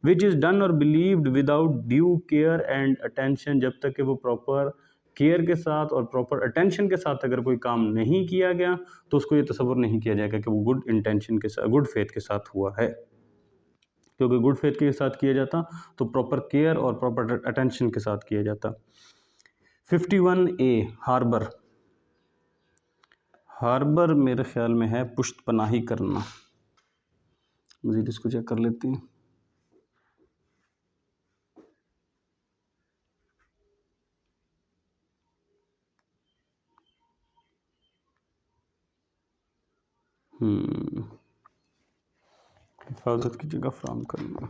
which is done or believed without due care and attention, जब तक कि वो प्रॉपर केयर के साथ और प्रॉपर अटेंशन के साथ अगर कोई काम नहीं किया गया तो उसको ये तस्वर नहीं किया जाएगा कि वो गुड इंटेंशन के साथ, गुड फेथ के साथ हुआ है। क्योंकि गुड फेथ के साथ किया जाता तो प्रॉपर केयर और प्रॉपर अटेंशन के साथ किया जाता। 51A harbour. हार्बर मेरे ख्याल में है पुश्त पनाही करना। मज़ीद इसको चेक कर लेते हैं। हिफाजत की जगह फ्राहम करना।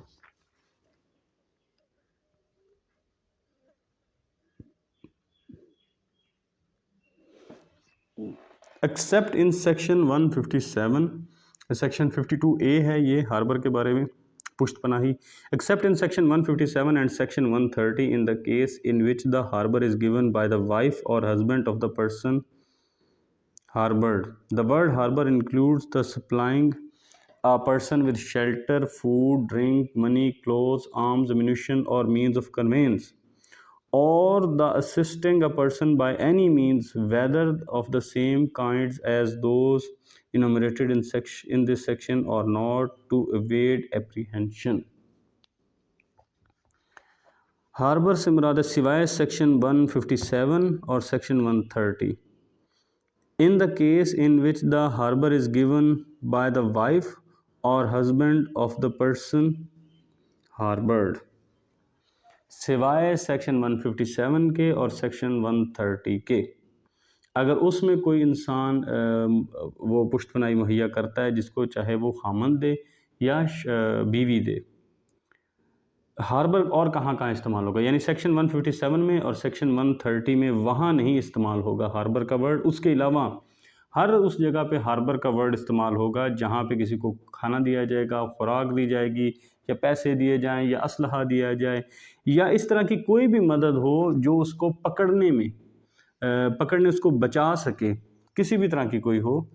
Accept in section 157, section 52A है ये हार्बर के बारे में, पुश्त पनाही। Except in section 157 and section 130 in the case in which the harbour is given by the wife or husband of the person harbored। The word harbor includes the supplying a person with shelter, food, drink, money, clothes, arms, ammunition, or means of conveyance, or the assisting a person by any means, whether of the same kinds as those enumerated in this section or not, to evade apprehension. Harbour से मुराद सिवाय section 157 और section 130. In the case in which the harbor is given by the wife or husband of the person harbored, सिवाय section 157 के और section 130 के, अगर उसमें कोई इंसान वो पुश्तपनाही मुहैया करता है जिसको चाहे वो खामन दे या बीवी दे, हार्बर और कहाँ कहाँ इस्तेमाल होगा, यानी सेक्शन 157 में और सेक्शन 130 में वहाँ नहीं इस्तेमाल होगा हार्बर का वर्ड. उसके अलावा हर उस जगह पे हार्बर का वर्ड इस्तेमाल होगा जहाँ पे किसी को खाना दिया जाएगा, खुराक दी जाएगी, या पैसे दिए जाएं, या असलहा दिया जाए, या इस तरह की कोई भी मदद हो जो उसको पकड़ने उसको बचा सके, किसी भी तरह की कोई हो.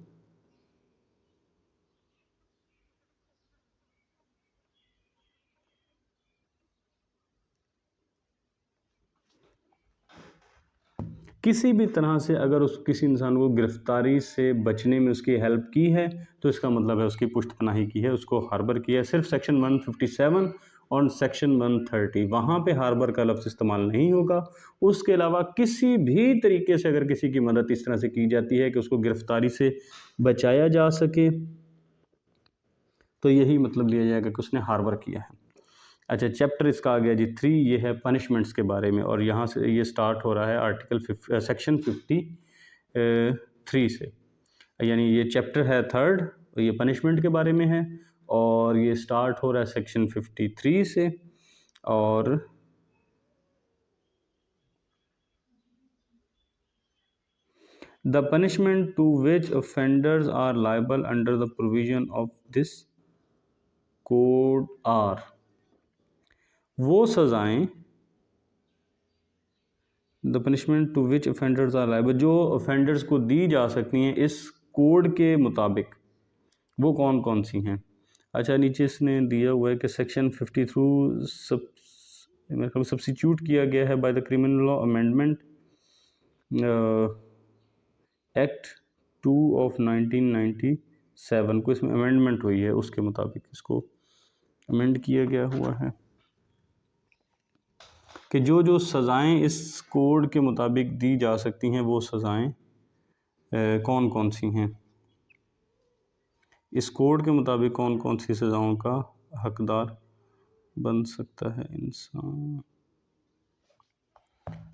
किसी भी तरह से अगर किसी इंसान को गिरफ्तारी से बचने में उसकी हेल्प की है तो इसका मतलब है उसकी पुश्तपनाही की है, उसको हार्बर किया है. सिर्फ सेक्शन 157 और सेक्शन 130 वहाँ पे हार्बर का लफ्ज़ इस्तेमाल नहीं होगा. उसके अलावा किसी भी तरीके से अगर किसी की मदद इस तरह से की जाती है कि उसको गिरफ्तारी से बचाया जा सके तो यही मतलब लिया जाएगा कि उसने हार्बर किया है. अच्छा, चैप्टर इसका आ गया जी 3, ये है पनिशमेंट्स के बारे में, और यहाँ से ये स्टार्ट हो रहा है आर्टिकल सेक्शन 53 से, यानी ये चैप्टर है 3rd, ये पनिशमेंट के बारे में है, और ये स्टार्ट हो रहा है सेक्शन 53 से. और the punishment to which offenders are liable under the provision of this code are, वो सज़ाएँ, the punishment to which offenders are liable, जो ऑफेंडर्स को दी जा सकती हैं इस कोड के मुताबिक, वो कौन कौन सी हैं. अच्छा, नीचे इसने दिया हुआ है कि सेक्शन 53 सब्सिट्यूट किया गया है by the criminal law amendment act 2 of 1997 को इसमें अमेंडमेंट हुई है, उसके मुताबिक इसको अमेंड किया गया हुआ है कि जो सज़ाएं इस कोड के मुताबिक दी जा सकती हैं वो सज़ाएं कौन कौन सी हैं, इस कोड के मुताबिक कौन कौन सी सज़ाओं का हकदार बन सकता है इंसान.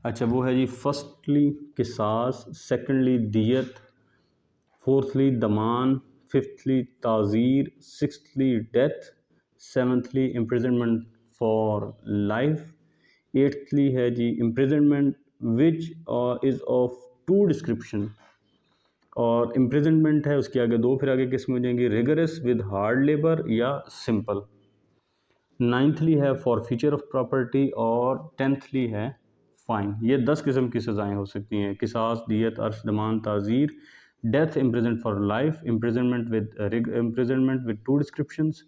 अच्छा, वो है जी, फर्स्टली किसास, सेकंडली दियत, फोर्थली दमान, फिफ्थली ताज़ीर, sixthly death, seventhly imprisonment for life, eighthly है जी imprisonment which is of 2 description, और इम्प्रिजनमेंट है उसके आगे 2, फिर आगे किस्में हो जाएंगी, रिगरस विद हार्ड लेबर या सिंपल. नाइन्थली है फॉरफीचर ऑफ प्रॉपर्टी, और 10थली है फ़ाइन. ये 10 किस्म की सज़ाएँ हो सकती हैं, किसास, दियत, अर्श, दमान, ताज़ीर, death, imprison for life, imprisonment with 2 descriptions,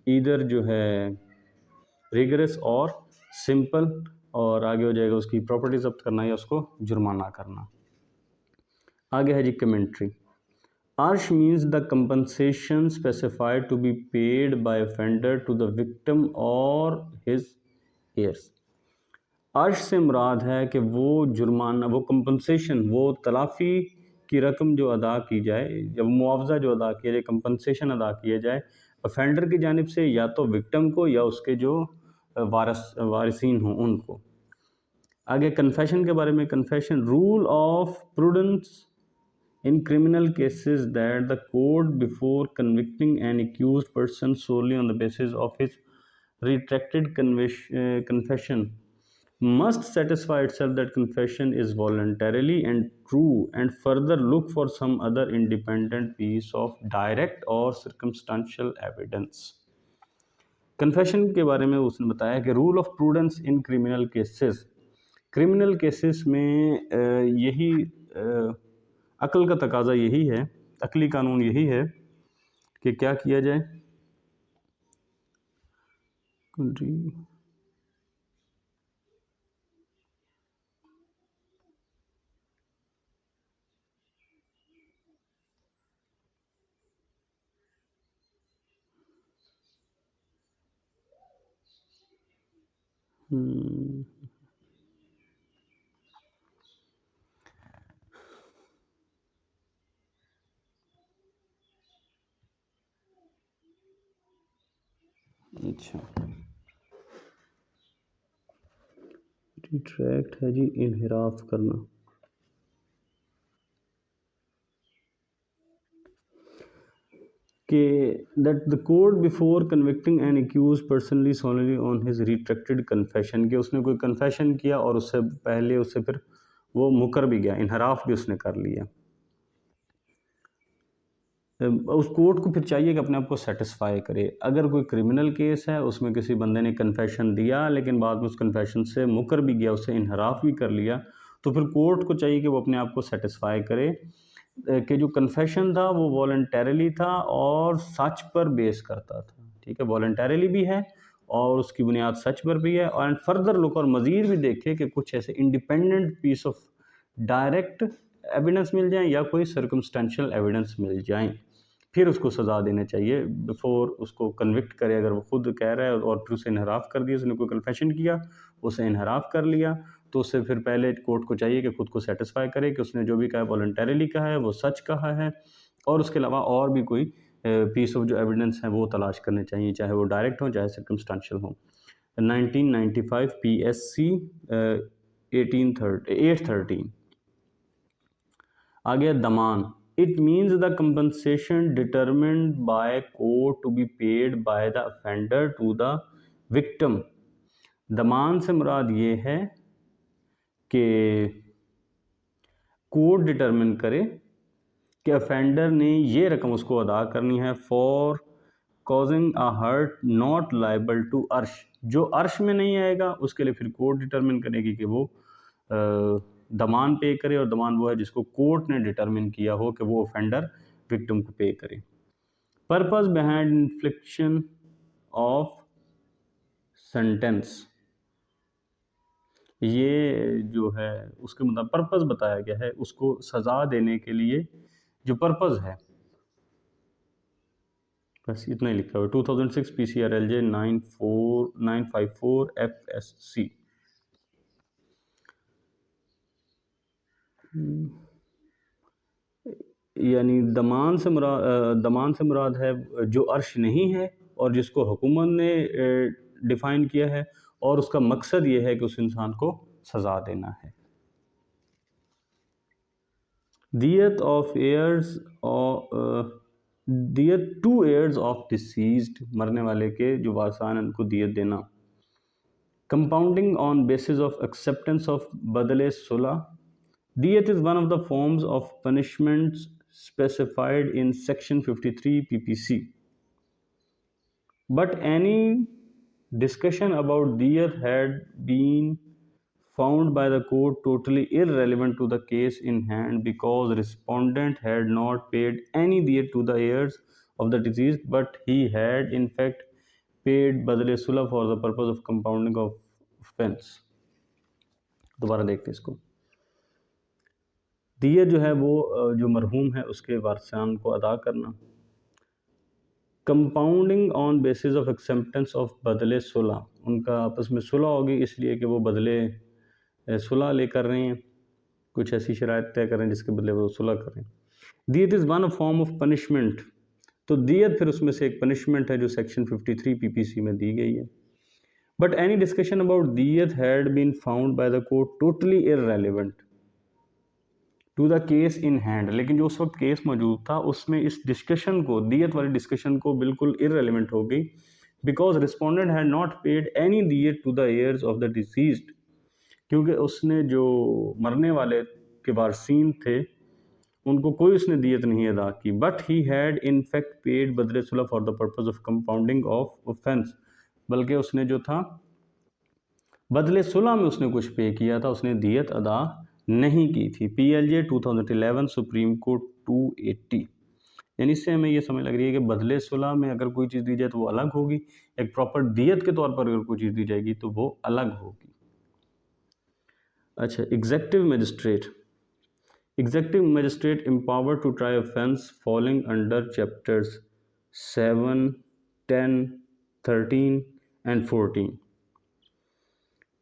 इधर जो है रिगरस और सिंपल, और आगे हो जाएगा उसकी प्रॉपर्टी जब्त करना या उसको जुर्माना करना. आगे है जी commentary. Arsh means the compensation specified to be paid by offender to the victim or his heirs. अर्श से मुराद है कि वो जुर्माना, वो कंपनसेशन, वो तलाफ़ी की रकम जो अदा की जाए, जब मुआवजा जो अदा किया जाए, कंपनसेशन अदा किया जाए ऑफेंडर की जानिब से, या तो विक्टिम को या उसके जो वारिसीन हों उनको. आगे कन्फेशन के बारे में. Confession, rule of prudence in criminal cases that the court, before convicting an accused person solely on the basis of his retracted confession, must satisfy itself that confession is voluntarily and true, and further look for some other independent piece of direct or circumstantial evidence. Confession के बारे में उसने बताया कि rule of prudence in criminal cases, criminal cases में यही अक्ल का तकाजा यही है, अकली कानून यही है कि क्या किया जाए। कंट्री अच्छा, रिट्रैक्ट है जी इनहिराफ करना। कि that the court before convicting an accuse personally solely on his retracted confession, कि उसने कोई कन्फेशन किया और उससे पहले उससे फिर वो मुकर भी गया, इनहराफ भी उसने कर लिया। उस कोर्ट को फिर चाहिए कि अपने आप को सेटिस्फाई करे। अगर कोई क्रिमिनल केस है, उसमें किसी बंदे ने कन्फेशन दिया लेकिन बाद में उस कन्फेशन से मुकर भी गया, उससे इनहराफ भी कर लिया, तो फिर कोर्ट को चाहिए कि वो अपने आप को सेटिस्फाई करे कि जो कन्फेशन था वो वॉलंटरली था और सच पर बेस करता था। ठीक है, वॉलंटरली भी है और उसकी बुनियाद सच पर भी है। और फर्दर लुक और मज़ीद भी देखे कि कुछ ऐसे independent piece of direct evidence मिल जाए या कोई सर्कमस्टेंशियल एविडेंस मिल जाए, फिर उसको सज़ा देना चाहिए बिफोर उसको कन्विक्ट करे। अगर वो खुद कह रहा है और फिर उसे इनहराफ कर दिया, उसने कोई कन्फेशन किया, उसे इनहराफ कर लिया, तो उससे फिर पहले कोर्ट को चाहिए कि खुद को सेटिस्फाई करे कि उसने जो भी कहा वॉलंटरली कहा है, वो सच कहा है। और उसके अलावा और भी कोई पीस ऑफ जो एविडेंस है वो तलाश करने चाहिए, चाहे वो डायरेक्ट हो चाहे सर्कमस्टेंशियल हो। 1995 PSC 813। आ गया दमान। It means the compensation determined by court to be paid by the offender to the victim. दमान से मुराद ये है कि कोर्ट डिटर्मिन करे कि ऑफेंडर ने ये रकम उसको अदा करनी है for causing a hurt not liable to अर्श। जो अर्श में नहीं आएगा उसके लिए फिर कोर्ट डिटर्मिन करेगी कि वो दमान पे करे, और दमान वो है जिसको कोर्ट ने डिटर्मिन किया हो कि वो ऑफेंडर विक्टिम को पे करे। पर्पस बिहाइंड इन्फ्लिक्शन ऑफ सेंटेंस, ये जो है उसके मतलब पर्पस बताया गया है, उसको सज़ा देने के लिए जो पर्पस है, बस इतना ही लिखा हुआ है। 2006 PCRLJ 94954 FSC। यानी दमान से मुराद है जो अर्श नहीं है और जिसको हुकूमत ने डिफ़ाइन किया है, और उसका मकसद ये है कि उस इंसान को सज़ा देना है। दियत ऑफ एयर्स और दियत टू एयर्स ऑफ डिसीज्ड, मरने वाले के जो वारसान हैं उनको दियत देना। Compounding on basis of acceptance of बदले सुलह। Diyat is one of the forms of punishments specified in Section 53 PPC. But any discussion about diyat had been found by the court totally irrelevant to the case in hand, because respondent had not paid any diyat to the heirs of the deceased, but he had in fact paid badale sulah for the purpose of compounding of offense. दोबारा देखते हैं इसको। दियत जो है वो जो मरहूम है उसके वारसान को अदा करना। Compounding on basis of acceptance of बदले सुलह, उनका आपस में सुलह होगी इसलिए कि वो बदले सुलह ले कर रहे हैं, कुछ ऐसी शराइत तय कर रहे हैं जिसके बदले वो सुलह कर रहे हैं। दियत is one form of punishment, तो दियत फिर उसमें से एक पनिशमेंट है जो सेक्शन 53 PPC में दी गई है। बट एनी डिस्कशन अबाउट दियत had been found by the court totally irrelevant to the case in hand, लेकिन जो उस वक्त केस मौजूद था उसमें इस डिस्कशन को, दियत वाली डिस्कशन को बिल्कुल इररेलेवेंट हो गई, because respondent had not paid any दियत to the heirs of the deceased, क्योंकि उसने जो मरने वाले के वारसीन थे उनको कोई उसने दियत नहीं अदा की। But he had in fact paid बदले सुलह for the purpose of compounding of offence, बल्कि उसने जो था बदले सुलह में उसने कुछ पे किया था, उसने दियत अदा नहीं की थी। PLJ 2011 supreme court 280। यानी इससे हमें ये समझ लग रही है कि बदले सुलह में अगर कोई चीज़ दी जाए तो वो अलग होगी, एक प्रॉपर दियत के तौर पर अगर कोई चीज़ दी जाएगी तो वो अलग होगी। अच्छा, executive magistrate empowered to try offence falling under chapters 7, 10, 13 and 14.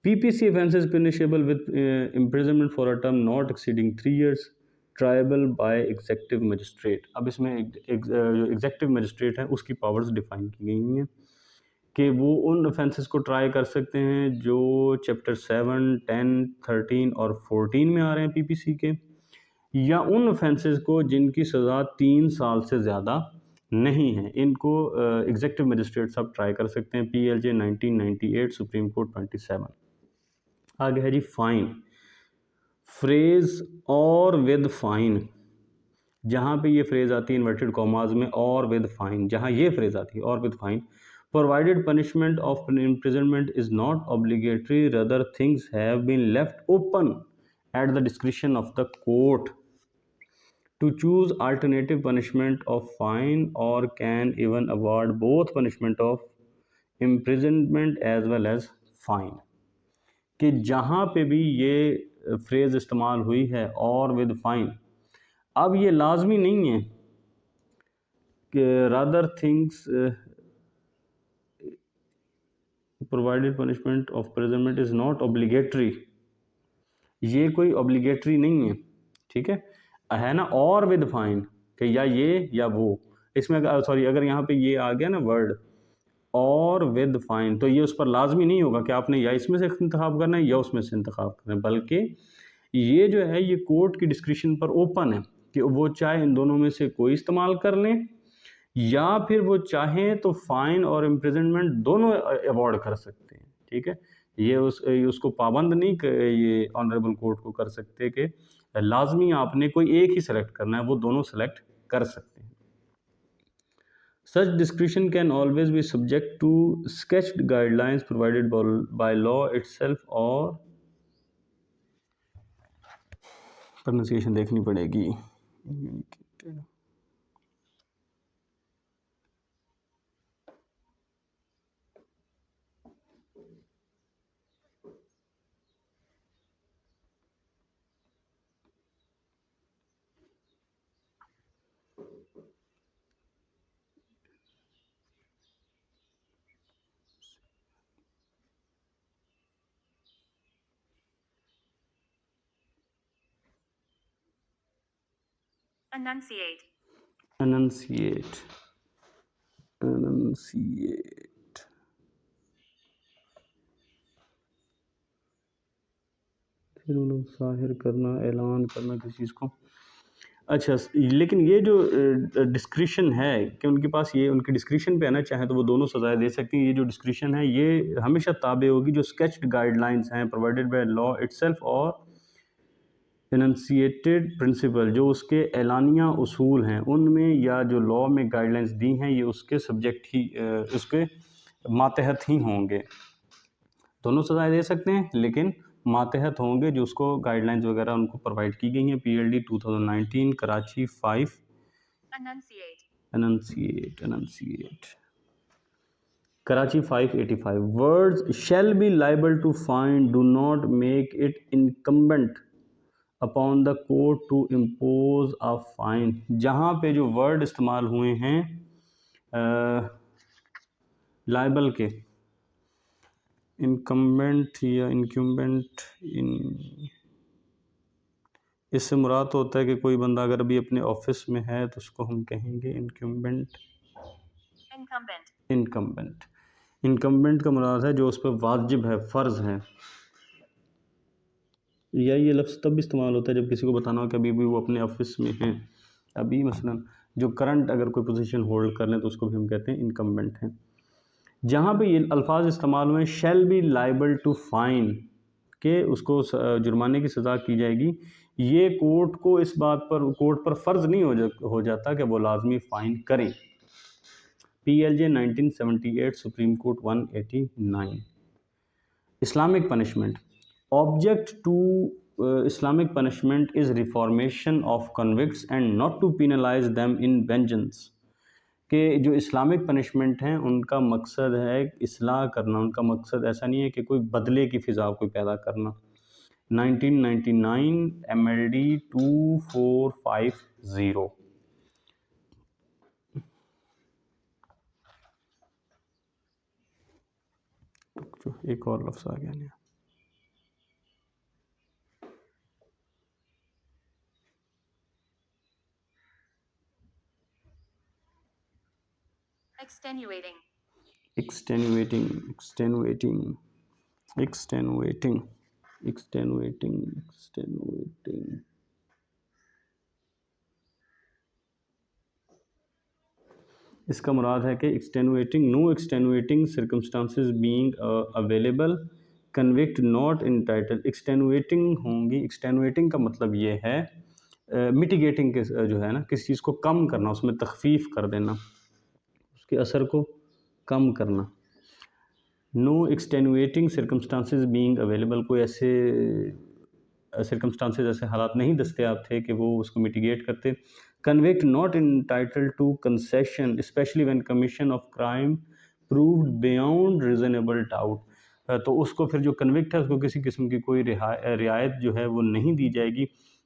PPC offence is punishable with imprisonment for a term not exceeding 3 years, triable by executive magistrate. अब इसमें जो एग्जेक्टिव मजिस्ट्रेट है उसकी पावर्स डिफाइन की गई हैं कि वो उन ऑफेंसेस को ट्राई कर सकते हैं जो चैप्टर 7, 10, 13 और 14 में आ रहे हैं पीपीसी के, या उन ऑफेंसेस को जिनकी सज़ा 3 साल से ज़्यादा नहीं है, इनको एग्जेक्टिव मजिस्ट्रेट सब ट्राई कर सकते हैं। PLJ 1998, supreme court 27। आगे है जी फाइन। फ्रेज और विद फाइन, जहाँ पे ये फ्रेज आती है इन्वर्टेड कॉमाज में और विद फाइन, जहाँ ये फ्रेज आती है और with fine, provided punishment of imprisonment is not obligatory, rather things have been left open at the discretion of the court to choose alternative punishment of fine or can even award both punishment of imprisonment as well as fine। कि जहाँ पे भी ये phrase इस्तेमाल हुई है और with fine, अब ये लाजमी नहीं है कि rather things provided punishment of imprisonment is not obligatory, ये कोई ऑब्लिगेटरी नहीं है, ठीक है ना, और विद फाइन कि या ये या वो, इसमें सॉरी अगर यहाँ पे ये आ गया ना वर्ड और विद फाइन, तो ये उस पर लाजमी नहीं होगा कि आपने या इसमें से इंतखाब करना है या उसमें से इंतखाब करना है, बल्कि ये जो है ये कोर्ट की डिस्क्रिशन पर ओपन है कि वो चाहे इन दोनों में से कोई इस्तेमाल कर लें या फिर वो चाहें तो फाइन और इम्प्रिजनमेंट दोनों अवॉर्ड कर सकते हैं, ठीक है। ये उसको पाबंद नहीं ये ऑनरेबल कोर्ट को कर सकते कि लाजमी आपने कोई एक ही सेलेक्ट करना है, वो दोनों सेलेक्ट कर सकते हैं। Such discretion can always be subject to sketched guidelines provided by law itself और प्रोनाउंसिएशन देखनी पड़ेगी। Enunciate. enunciate फिर मतलब जाहिर करना, ऐलान करना किसी चीज़ को। अच्छा, लेकिन ये जो डिस्क्रिशन है कि उनके पास ये उनकी डिस्क्रिशन पे आना चाहे तो वो दोनों सज़ाएं दे सकती हैं। ये जो डिस्क्रिशन है ये हमेशा ताबे होगी जो स्केच्ड गाइडलाइंस हैं प्रोवाइडेड बाय लॉ इटसेल्फ और इनंसिएटेड प्रिंसिपल, जो उसके एलानिया उसूल हैं उनमें, या जो लॉ में गाइडलाइंस दी हैं ये उसके सब्जेक्ट ही उसके मातहत ही होंगे। दोनों सज़ाएं दे सकते हैं लेकिन मातहत होंगे जो उसको गाइडलाइंस वगैरह उनको प्रोवाइड की गई हैं। PLD 2019 Karachi 5 enunciate Karachi 585 words shall be liable to fine do not make it incumbent upon the court to impose a fine. जहाँ पे जो वर्ड इस्तेमाल हुए हैं लाइबल के, इनकम्बेंट या इनक्यूम्बेंट, इससे मुराद होता है कि कोई बंदा अगर अभी अपने ऑफिस में है तो उसको हम कहेंगे इनक्यूम्बेंट। इनकम्बेंट का मुराद है जो उस पर वाजिब है, फ़र्ज़ है। या ये लफ्ज़ तब भी इस्तेमाल होता है जब किसी को बताना हो कि अभी भी वो अपने ऑफिस में हैं। अभी मसलन जो करंट अगर कोई पोजीशन होल्ड कर लें तो उसको भी हम कहते हैं इनकम्बेंट हैं। जहाँ पे ये अल्फाज इस्तेमाल हुए shall be liable to fine के उसको जुर्माने की सज़ा की जाएगी, ये कोर्ट को इस बात पर कोर्ट पर फ़र्ज़ नहीं हो जाता कि वो लाजमी फ़ाइन करें। PLJ 1978 supreme court 189। Islamic punishment object to Islamic punishment is reformation of convicts and not to penalise them in vengeance, कि जो इस्लामिक पनिशमेंट हैं उनका मकसद है इस्लाह करना, उनका मकसद ऐसा नहीं है कि कोई बदले की फ़िज़ा कोई पैदा करना। 1999 MLD 2450। जो एक और लफ्ज़ आ गया नहीं। Extenuating. extenuating extenuating extenuating extenuating extenuating इसका मुराद है कि extenuating, no extenuating circumstances being available, convict not entitle. Extenuating होंगी, एक्सटेनुएटिंग का मतलब ये है मिटिगेटिंग के जो है ना, किसी चीज़ को कम करना, उसमें तखफीफ कर देना, उसके असर को कम करना। No extenuating circumstances being available, कोई ऐसे सर्कमस्टांसेस, ऐसे हालात नहीं दस्तयाब थे कि वो उसको मिटिगेट करते। Convict not entitle to concession specially when commission of crime proved beyond reasonable doubt, तो उसको फिर जो कन्विक्ट है उसको किसी किस्म की कोई रियायत जो है वो नहीं दी जाएगी,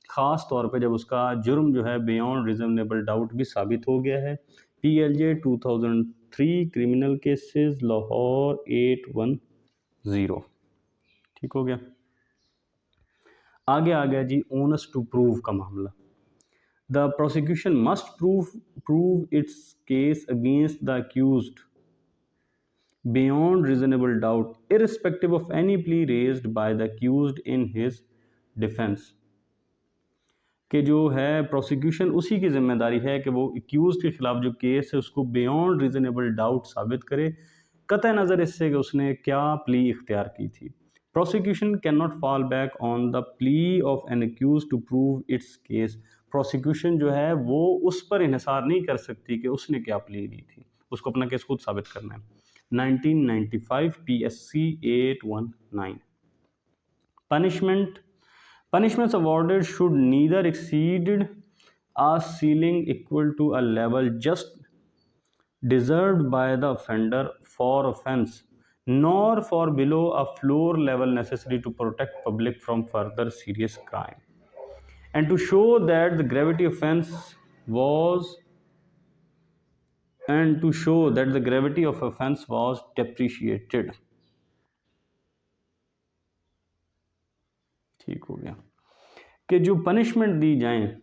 ख़ास तौर पे जब उसका जुर्म जो है बियॉन्ड रीजनेबल डाउट भी साबित हो गया है। PLJ 2003 criminal cases Lahore 810। ठीक हो गया। आगे आ गया जी ओनस टू प्रूव का मामला। The prosecution must prove its case against the accused beyond reasonable doubt, irrespective of any plea raised by the accused in his defense, कि जो है प्रोसिक्यूशन उसी की जिम्मेदारी है कि वो एक्यूज़ के ख़िलाफ़ जो केस है उसको बियॉन्ड रीज़नेबल डाउट साबित करे, कतई नज़र इससे कि उसने क्या प्ली इख्तियार की थी। Prosecution can not fall back on the plea of an accuse to prove its case. Prosecution जो है वो उस पर इन्हिसार नहीं कर सकती कि उसने क्या प्ली दी थी, उसको अपना केस खुद साबित करना है। 1995 PSC 819। Punishments awarded should neither exceed a ceiling equal to a level just deserved by the offender for offense, nor for below a floor level necessary to protect public from further serious crime, and to show that the gravity of offense was depreciated। ठीक हो गया कि जो punishment दी जाएं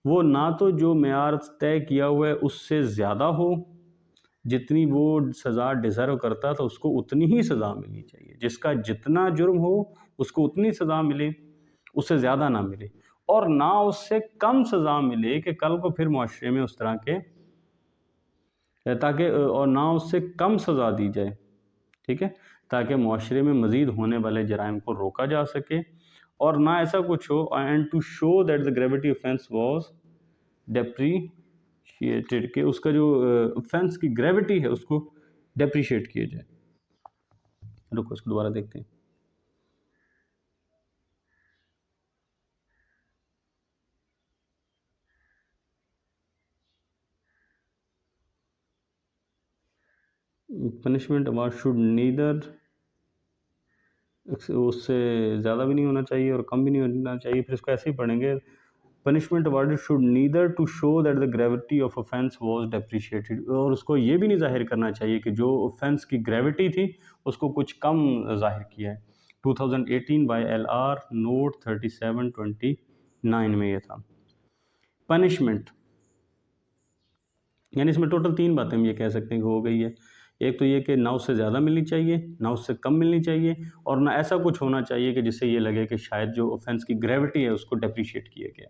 वो ना तो जो मेयार तय किया हुआ है उससे ज़्यादा हो, जितनी वो सज़ा डिज़र्व करता था उसको उतनी ही सज़ा मिलनी चाहिए, जिसका जितना जुर्म हो उसको उतनी सज़ा मिले, उससे ज़्यादा ना मिले, और ना उससे कम सज़ा मिले कि कल को फिर मुआशरे में उस तरह के और ना उससे कम सज़ा दी जाए, ठीक है, ताकि मुआशरे में मज़ीद होने वाले जराइम को रोका जा सके, और ना ऐसा कुछ हो, and to show that the gravity offence was depreciated, के उसका जो ऑफेंस की ग्रेविटी है उसको डेप्रीशिएट किया जाए। रुको इसको दोबारा देखते हैं। पनिशमेंट अवार्ड शुड नीदर, उससे ज़्यादा भी नहीं होना चाहिए और कम भी नहीं होना चाहिए, फिर इसको ऐसे ही पढ़ेंगे। Punishment awarded should neither to show that the gravity of offence was depreciated, और उसको ये भी नहीं जाहिर करना चाहिए कि जो ऑफेंस की ग्रेविटी थी उसको कुछ कम जाहिर किया है। 2018 बाय LR नोट 3729 में ये था। पनिशमेंट यानी इसमें टोटल 3 बातें हम ये कह सकते हैं कि हो गई है। एक तो ये कि ना उससे ज़्यादा मिलनी चाहिए, ना उससे कम मिलनी चाहिए, और ना ऐसा कुछ होना चाहिए कि जिससे ये लगे कि शायद जो ऑफेंस की ग्रेविटी है उसको डेप्रीशिएट किया गया।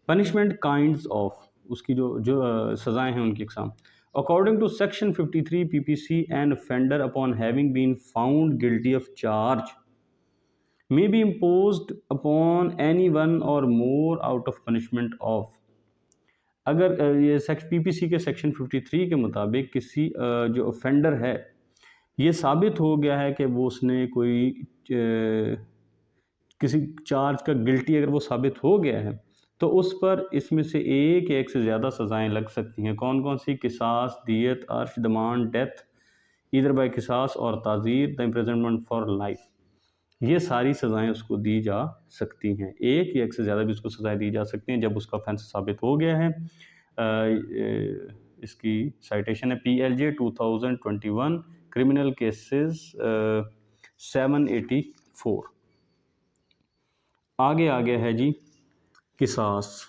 पनिशमेंट काइंड्स ऑफ, उसकी जो सज़ाएँ हैं उनकी अक़साम। According to section 53 PPC, an offender upon having been found guilty of charge may be imposed upon any one or more out of punishment of, अगर ये PPC के सेक्शन 53 के मुताबिक किसी जो ऑफेंडर है ये साबित हो गया है कि वो उसने कोई किसी चार्ज का गिल्टी अगर वो साबित हो गया है तो उस पर इसमें से एक या एक से ज़्यादा सज़ाएं लग सकती हैं। कौन कौन सी? किसास, दियत, अर्श, दमान, डेथ, ईदर बाय किसास और ताज़ीर, द इम्प्रिजनमेंट फॉर लाइफ। ये सारी सज़ाएं उसको दी जा सकती हैं। एक या एक से ज़्यादा भी उसको सज़ाएं दी जा सकती हैं जब उसका ऑफेंस साबित हो गया है। इसकी साइटेशन है PLJ 2021 क्रिमिनल केसेस 784। आगे है जी किसास।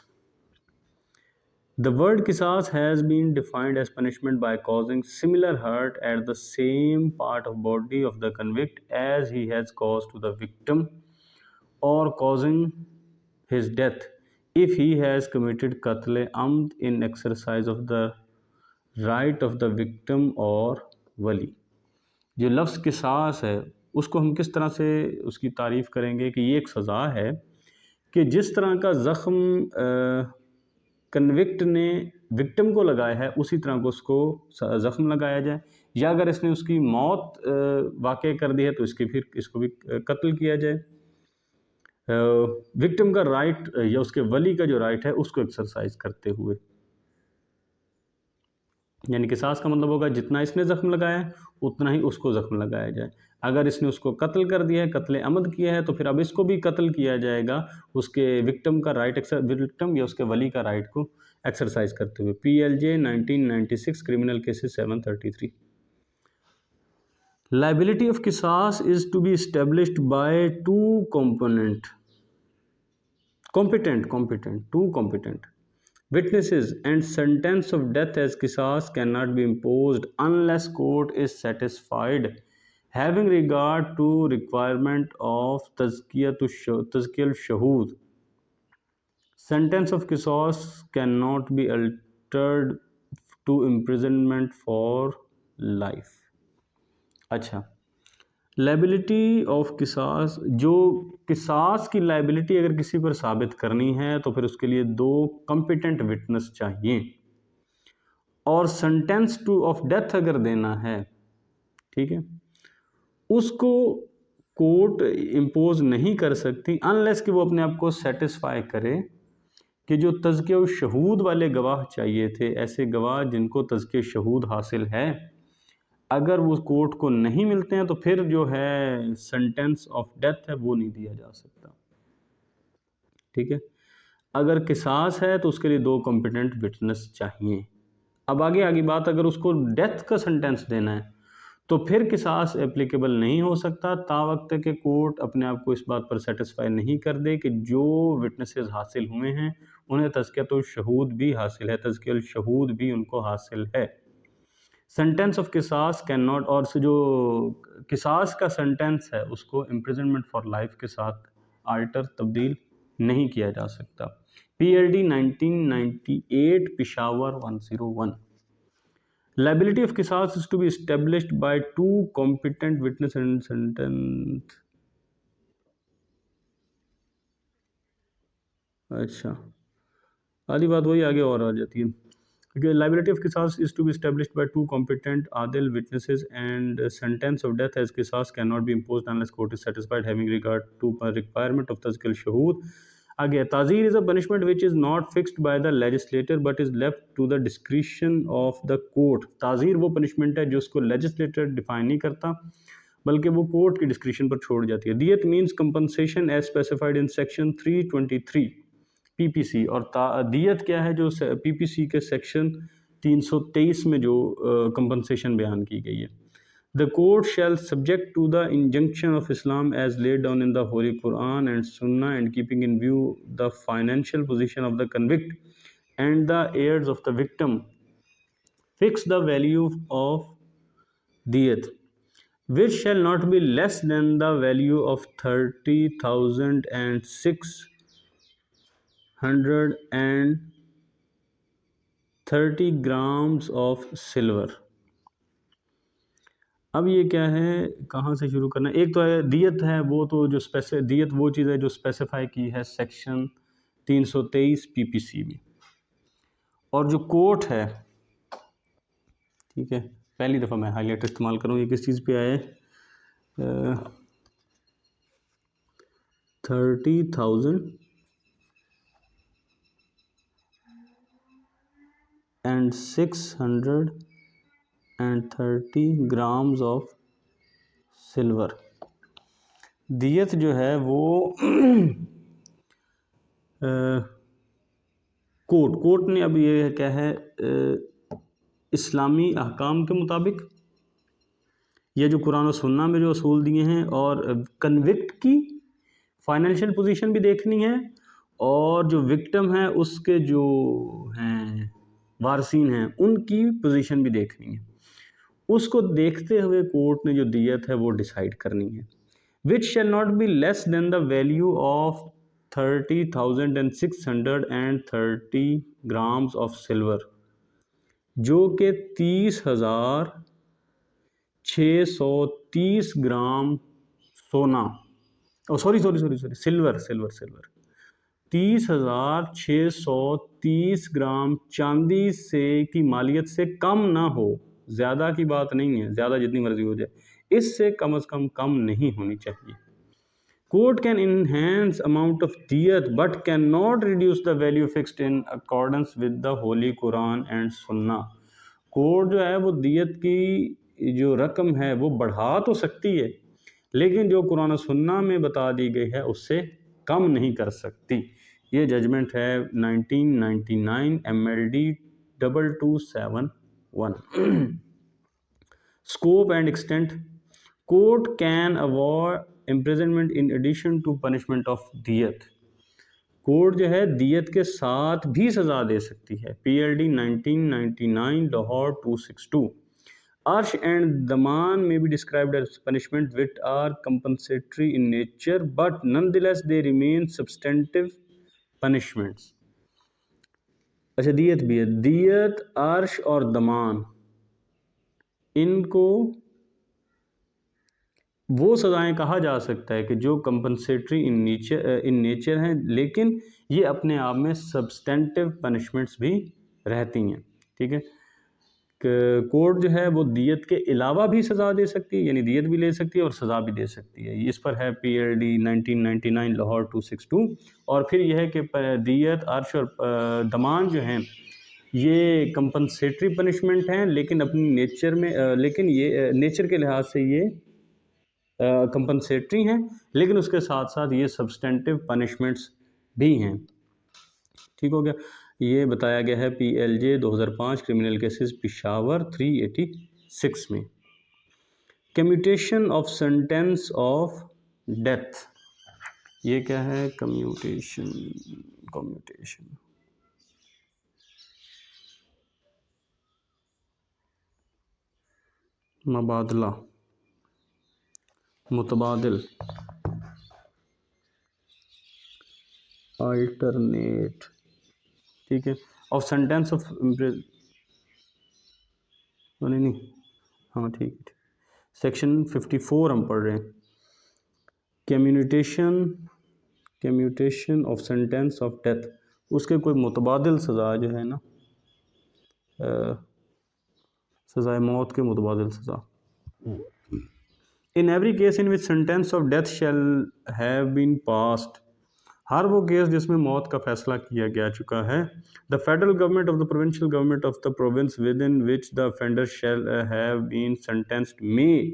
The word qisas has been defined as punishment by causing similar hurt at the same part of body of the convict as he has caused to the victim, or causing his death if he has committed qatl amd in exercise of the right of the victim or wali। जो लफ्ज़ किसास है उसको हम किस तरह से उसकी तारीफ़ करेंगे कि ये एक सज़ा है कि जिस तरह का ज़ख्म कन्विक्ट ने विक्टिम को लगाया है उसी तरह को उसको ज़ख्म लगाया जाए, या अगर इसने उसकी मौत वाक़ कर दी है तो इसको भी कत्ल किया जाए। विक्टिम का राइट या उसके वली का जो राइट है उसको एक्सरसाइज करते हुए, यानी किसास का मतलब होगा जितना इसने ज़ख्म लगाया है उतना ही उसको ज़ख्म लगाया जाए। अगर इसने उसको कत्ल कर दिया है, कत्ल अमद किया है, तो फिर अब इसको भी कत्ल किया जाएगा उसके विक्टिम का राइट विक्टिम या उसके वली का राइट को एक्सरसाइज करते हुए। PLJ 1996 criminal cases 733। Liability of किसास is to be established by two competent witnesses, and sentence of death as qisas cannot be imposed unless court is satisfied having regard to requirement of tazkiyat shahood. Sentence of qisas cannot be altered to imprisonment for life। अच्छा, liability of किसास, जो किसास की liability अगर किसी पर साबित करनी है तो फिर उसके लिए दो कॉम्पिटेंट विटनेस चाहिए, और सेंटेंस टू ऑफ डेथ अगर देना है, ठीक है, उसको कोर्ट इम्पोज नहीं कर सकती अनलेस कि वो अपने आप को सेटिस्फाई करे कि जो तज़किया शहूद वाले गवाह चाहिए थे, ऐसे गवाह जिनको तज़किया शहूद हासिल है, अगर वो कोर्ट को नहीं मिलते हैं तो फिर जो है सेंटेंस ऑफ डेथ है वो नहीं दिया जा सकता। ठीक है, अगर किसास है तो उसके लिए दो कॉम्पिटेंट विटनेस चाहिए। अब आगे बात, अगर उसको डेथ का सेंटेंस देना है तो फिर किसास एप्लीकेबल नहीं हो सकता तावक्त के कोर्ट अपने आप को इस बात पर सेटिस्फाई नहीं कर दे कि जो विटनेसेस हासिल हुए हैं उन्हें तज़किया शहूद भी हासिल है, तज़किया शहूद भी उनको हासिल है। सेंटेंस ऑफ किसास कैन नॉट, और जो किसास का सेंटेंस है उसको इम्प्रिजनमेंट फॉर लाइफ के साथ आल्टर तब्दील नहीं किया जा सकता। PLD 1998 पिशावर 101। लाइबिलिटी ऑफ किसास is to be established by two competent witness and sentence. अच्छा, आधी बात वही आगे और आ जाती है। Okay, liability of qisas is to be established by two competent adil witnesses, and sentence of death as qisas cannot be imposed unless court is satisfied having regard to requirement of tazkil shahood. Again, tazir is a punishment which is not fixed by the legislator but is left to the discretion of the court. tazir वो punishment है जो उसको legislator define नहीं करता बल्कि वो court की description पर छोड़ जाती है। दियत means compensation as specified in section 323 PPC, और दियत क्या है? जो PPC के सेक्शन 323 में जो कंपनसेशन बयान की गई है। The court shall subject to the injunction of Islam as laid down in the holy Quran and Sunnah and keeping in view the financial position of the convict and the heirs of the victim fix the value of दियत which shall not be less than the value of 30,630 grams of silver। अब ये क्या है, कहाँ से शुरू करना है? एक तो है दियत है, वो तो जो दियत वो चीज़ है जो स्पेसिफाई की है सेक्शन 323 PPC में, और जो कोर्ट है, ठीक है, पहली दफ़ा मैं हाईलाइटर इस्तेमाल करूँ, ये किस चीज़ पे आया है? 30,630 ग्राम्स ऑफ सिल्वर। दियत जो है वो कोर्ट ने अब ये क्या है, इस्लामी अहकाम के मुताबिक ये जो कुरान और सुन्ना में जो असूल दिए हैं, और कन्विक्ट की फाइनेंशियल पोजीशन भी देखनी है, और जो विक्टिम है उसके जो हैं वारसीन हैं उनकी पोजीशन भी देखनी है। उसको देखते हुए कोर्ट ने जो दियत है वो डिसाइड करनी है। Which shall not be less than the value of 30,630 grams of silver, जो कि 30,630 ग्राम सोना, सिल्वर 30,630 ग्राम चांदी से की मालियत से कम ना हो। ज़्यादा की बात नहीं है, ज़्यादा जितनी मर्जी हो जाए, इससे कम से कम नहीं होनी चाहिए। Court can enhance amount of दियत but cannot reduce the value fixed in accordance with the holy Quran and Sunnah. Court जो है वो दियत की जो रकम है वो बढ़ा तो सकती है, लेकिन जो कुरान सुन्ना में बता दी गई है उससे कम नहीं कर सकती। ये जजमेंट है 1999 MLD 2271। Scope and extent, court can avoid imprisonment in addition to punishment of दियत। कोर्ट जो है दियत के साथ भी सज़ा दे सकती है। PLD 1999 लाहौर 262। अर्श एंड दमान में भी described as punishment which are compensatory in nature but nonetheless they remain substantive punishments. अच्छा, दियत भी है। दियत, अर्श और दमान, इनको वो सज़ाएं कहा जा सकता है कि जो कंपनसेटरी इन नेचर हैं, लेकिन ये अपने आप में सब्सटेंटिव पनिशमेंट्स भी रहती हैं। ठीक है, कोर्ट जो है वो दियत के अलावा भी सज़ा दे सकती है, यानी दियत भी ले सकती है और सज़ा भी दे सकती है। इस पर है PLD 1999 लाहौर 262। और फिर यह है कि दियत, अर्श और दमान जो हैं ये कंपनसेटरी पनिशमेंट हैं, लेकिन अपनी नेचर में लेकिन ये नेचर के लिहाज से ये कंपनसेटरी हैं, लेकिन उसके साथ साथ ये सब्सटेंटिव पनिशमेंट्स भी हैं। ठीक हो गया। ये बताया गया है PLJ 2005 क्रिमिनल केसेस पिशावर 386 में। Commutation of sentence of death, ये क्या है? कम्यूटेशन मबादला, मुतबादिल, अल्टरनेट। ठीक है, ऑफ सेंटेंस ऑफ नहीं, हाँ ठीक है। सेक्शन 54 हम पढ़ रहे हैं। Commutation of sentence of death, उसके कोई मुतबादिल सज़ा जो है ना, सज़ाए मौत के मुतबादिल सज़ा। In every case in which sentence of death shall have been passed, हर वो केस जिसमें मौत का फैसला किया गया चुका है। The federal government of the provincial government of the province within which the offender shall have been sentenced may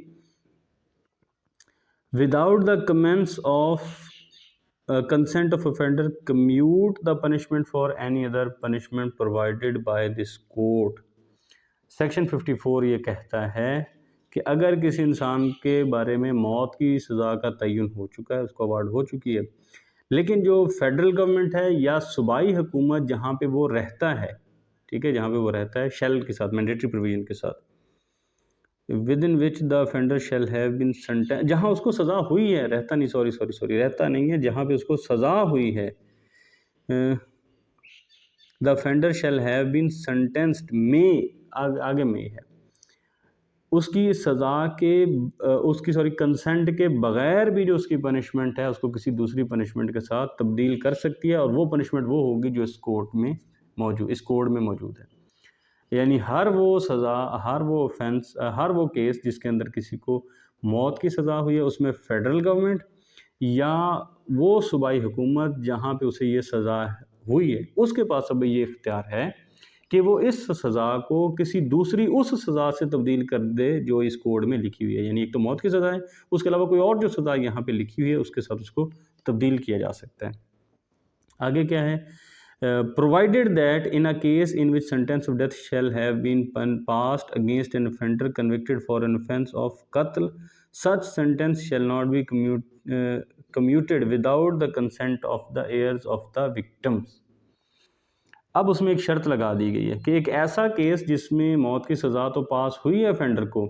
without the commence of consent of offender commute the punishment for any other punishment provided by this court। Section 54 ये कहता है कि अगर किसी इंसान के बारे में मौत की सज़ा का तयन हो चुका है, उसको अवार्ड हो चुकी है, लेकिन जो फेडरल गवर्नमेंट है या सूबाई हुकूमत जहाँ पे वो रहता है, ठीक है, जहाँ पे वो रहता है, शेल के साथ, मैंडेटरी प्रोविजन के साथ, within which the offender shall have been sentence, जहाँ उसको सज़ा हुई है, रहता नहीं, सॉरी रहता नहीं है, जहाँ पे उसको सज़ा हुई है, the offender shall have been sentenced में, आगे में है, उसकी सज़ा के कंसेंट के बग़ैर भी जो उसकी पनिशमेंट है उसको किसी दूसरी पनिशमेंट के साथ तब्दील कर सकती है, और वो पनिशमेंट वो होगी जो इस कोड में मौजूद है। यानी हर वो सज़ा, हर वो ऑफेंस, हर वो केस जिसके अंदर किसी को मौत की सज़ा हुई है, उसमें फेडरल गवर्नमेंट या वो सूबाई हुकूमत जहाँ पे उसे ये सज़ा हुई है उसके पास अब ये इख्तियार है कि वो इस सज़ा को किसी दूसरी उस सज़ा से तब्दील कर दे जो इस कोड में लिखी हुई है। यानी एक तो मौत की सज़ा है, उसके अलावा कोई और जो सज़ा यहाँ पे लिखी हुई है उसके साथ उसको तब्दील किया जा सकता है। आगे क्या है, provided that in a case in which sentence of death shall have been passed against an offender convicted for an offence of कत्ल, such sentence shall not be commuted without the consent of the heirs of the victims। अब उसमें एक शर्त लगा दी गई है कि एक ऐसा केस जिसमें मौत की सज़ा तो पास हुई है ऑफेंडर को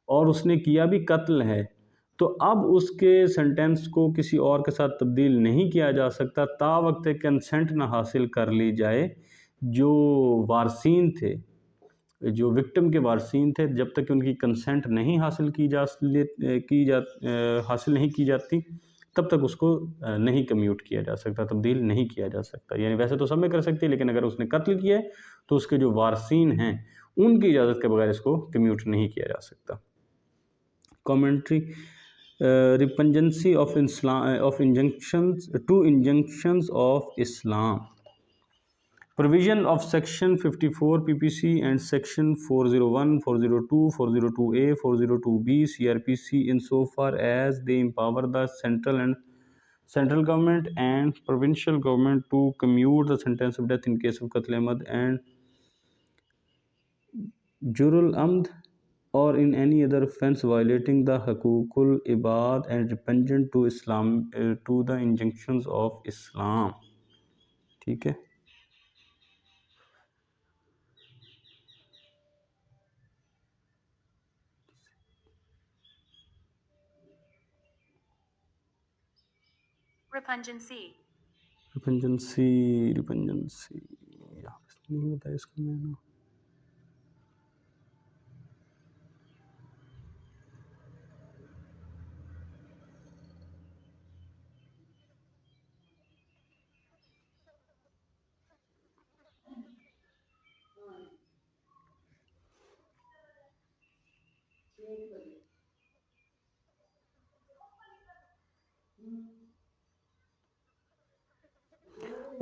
और उसने किया भी कत्ल है, तो अब उसके सेंटेंस को किसी और के साथ तब्दील नहीं किया जा सकता ता वक्त कंसेंट ना हासिल कर ली जाए जो वारसीन थे, जो विक्टिम के वारसीन थे, जब तक कि उनकी कंसेंट नहीं हासिल हासिल नहीं की जाती तब तक उसको नहीं कम्यूट किया जा सकता, तब्दील नहीं किया जा सकता। यानी वैसे तो सब में कर सकती है, लेकिन अगर उसने कत्ल किया है तो उसके जो वारसीन हैं उनकी इजाज़त के बगैर इसको कम्यूट नहीं किया जा सकता। Commentary, repugnancy of injunctions to injunctions of Islam. Provision of Section 54 PPC and Section 401, 402, 402A, 402B CRPC insofar as they empower the central government and provincial government to commute the sentence of death in case of Qatl Ahmad and Jurul Amd or in any other offence violating the Hukukul Ibad and repugnant to Islam to the injunctions of Islam। ठीक है। Repungency. रिपंजेंसी यहाँ पे नहीं बताया इसका मैंने।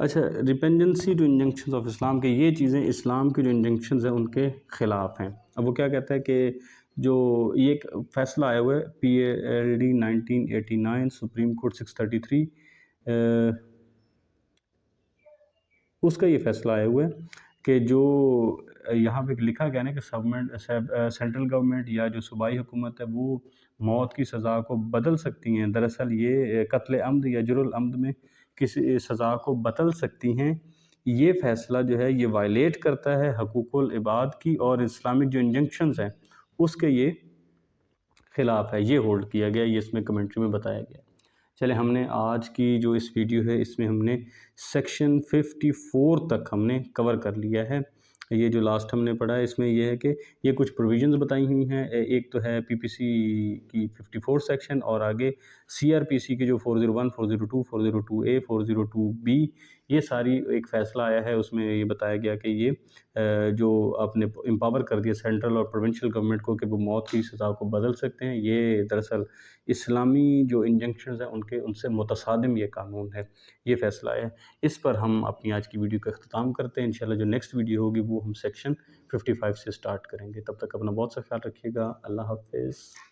अच्छा, रिपेंडेंसी to injunctions of इस्लाम के ये चीज़ें इस्लाम की जो इंजंक्शंस हैं उनके ख़िलाफ़ हैं। अब वो क्या कहता है कि जो ये एक फ़ैसला आया हुआ है PALD 1989 सुप्रीम कोर्ट 633 उसका ये फ़ैसला आया हुआ है कि जो यहाँ पे लिखा गया ना कि सेंट्रल गवर्नमेंट या जो सूबाई हुकूमत है वो मौत की सज़ा को बदल सकती हैं। दरअसल ये कत्ल अम्द या जुर्म अम्द में किसी सज़ा को बदल सकती हैं। ये फ़ैसला जो है ये वायलेट करता है हकूक़ुल इबाद की और इस्लामिक जो इंजंक्शंस हैं उसके ये ख़िलाफ़ है। ये होल्ड किया गया, ये इसमें कमेंट्री में बताया गया। चले, हमने आज की जो इस वीडियो है इसमें हमने सेक्शन 54 तक हमने कवर कर लिया है। ये जो लास्ट हमने पढ़ा है इसमें ये है कि ये कुछ प्रोविजंस बताई हुई हैं। एक तो है PPC की 54 सेक्शन और आगे CRPC की जो 401, 402, 402A, 402B ये सारी एक फ़ैसला आया है उसमें ये बताया गया कि ये जो आपने एम्पावर कर दिया सेंट्रल और प्रोविंशियल गवर्नमेंट को कि वो मौत की सज़ा को बदल सकते हैं। ये दरअसल इस्लामी जो इंजंक्शंस हैं उनके उनसे मुतसादिम ये कानून है, ये फ़ैसला है। इस पर हम अपनी आज की वीडियो का अख्ताम करते हैं। इंशाल्लाह जो नेक्स्ट वीडियो होगी वो हम सेक्शन 55 से स्टार्ट करेंगे। तब तक अपना बहुत सा ख्याल रखिएगा। अल्लाह हाफ़िज़।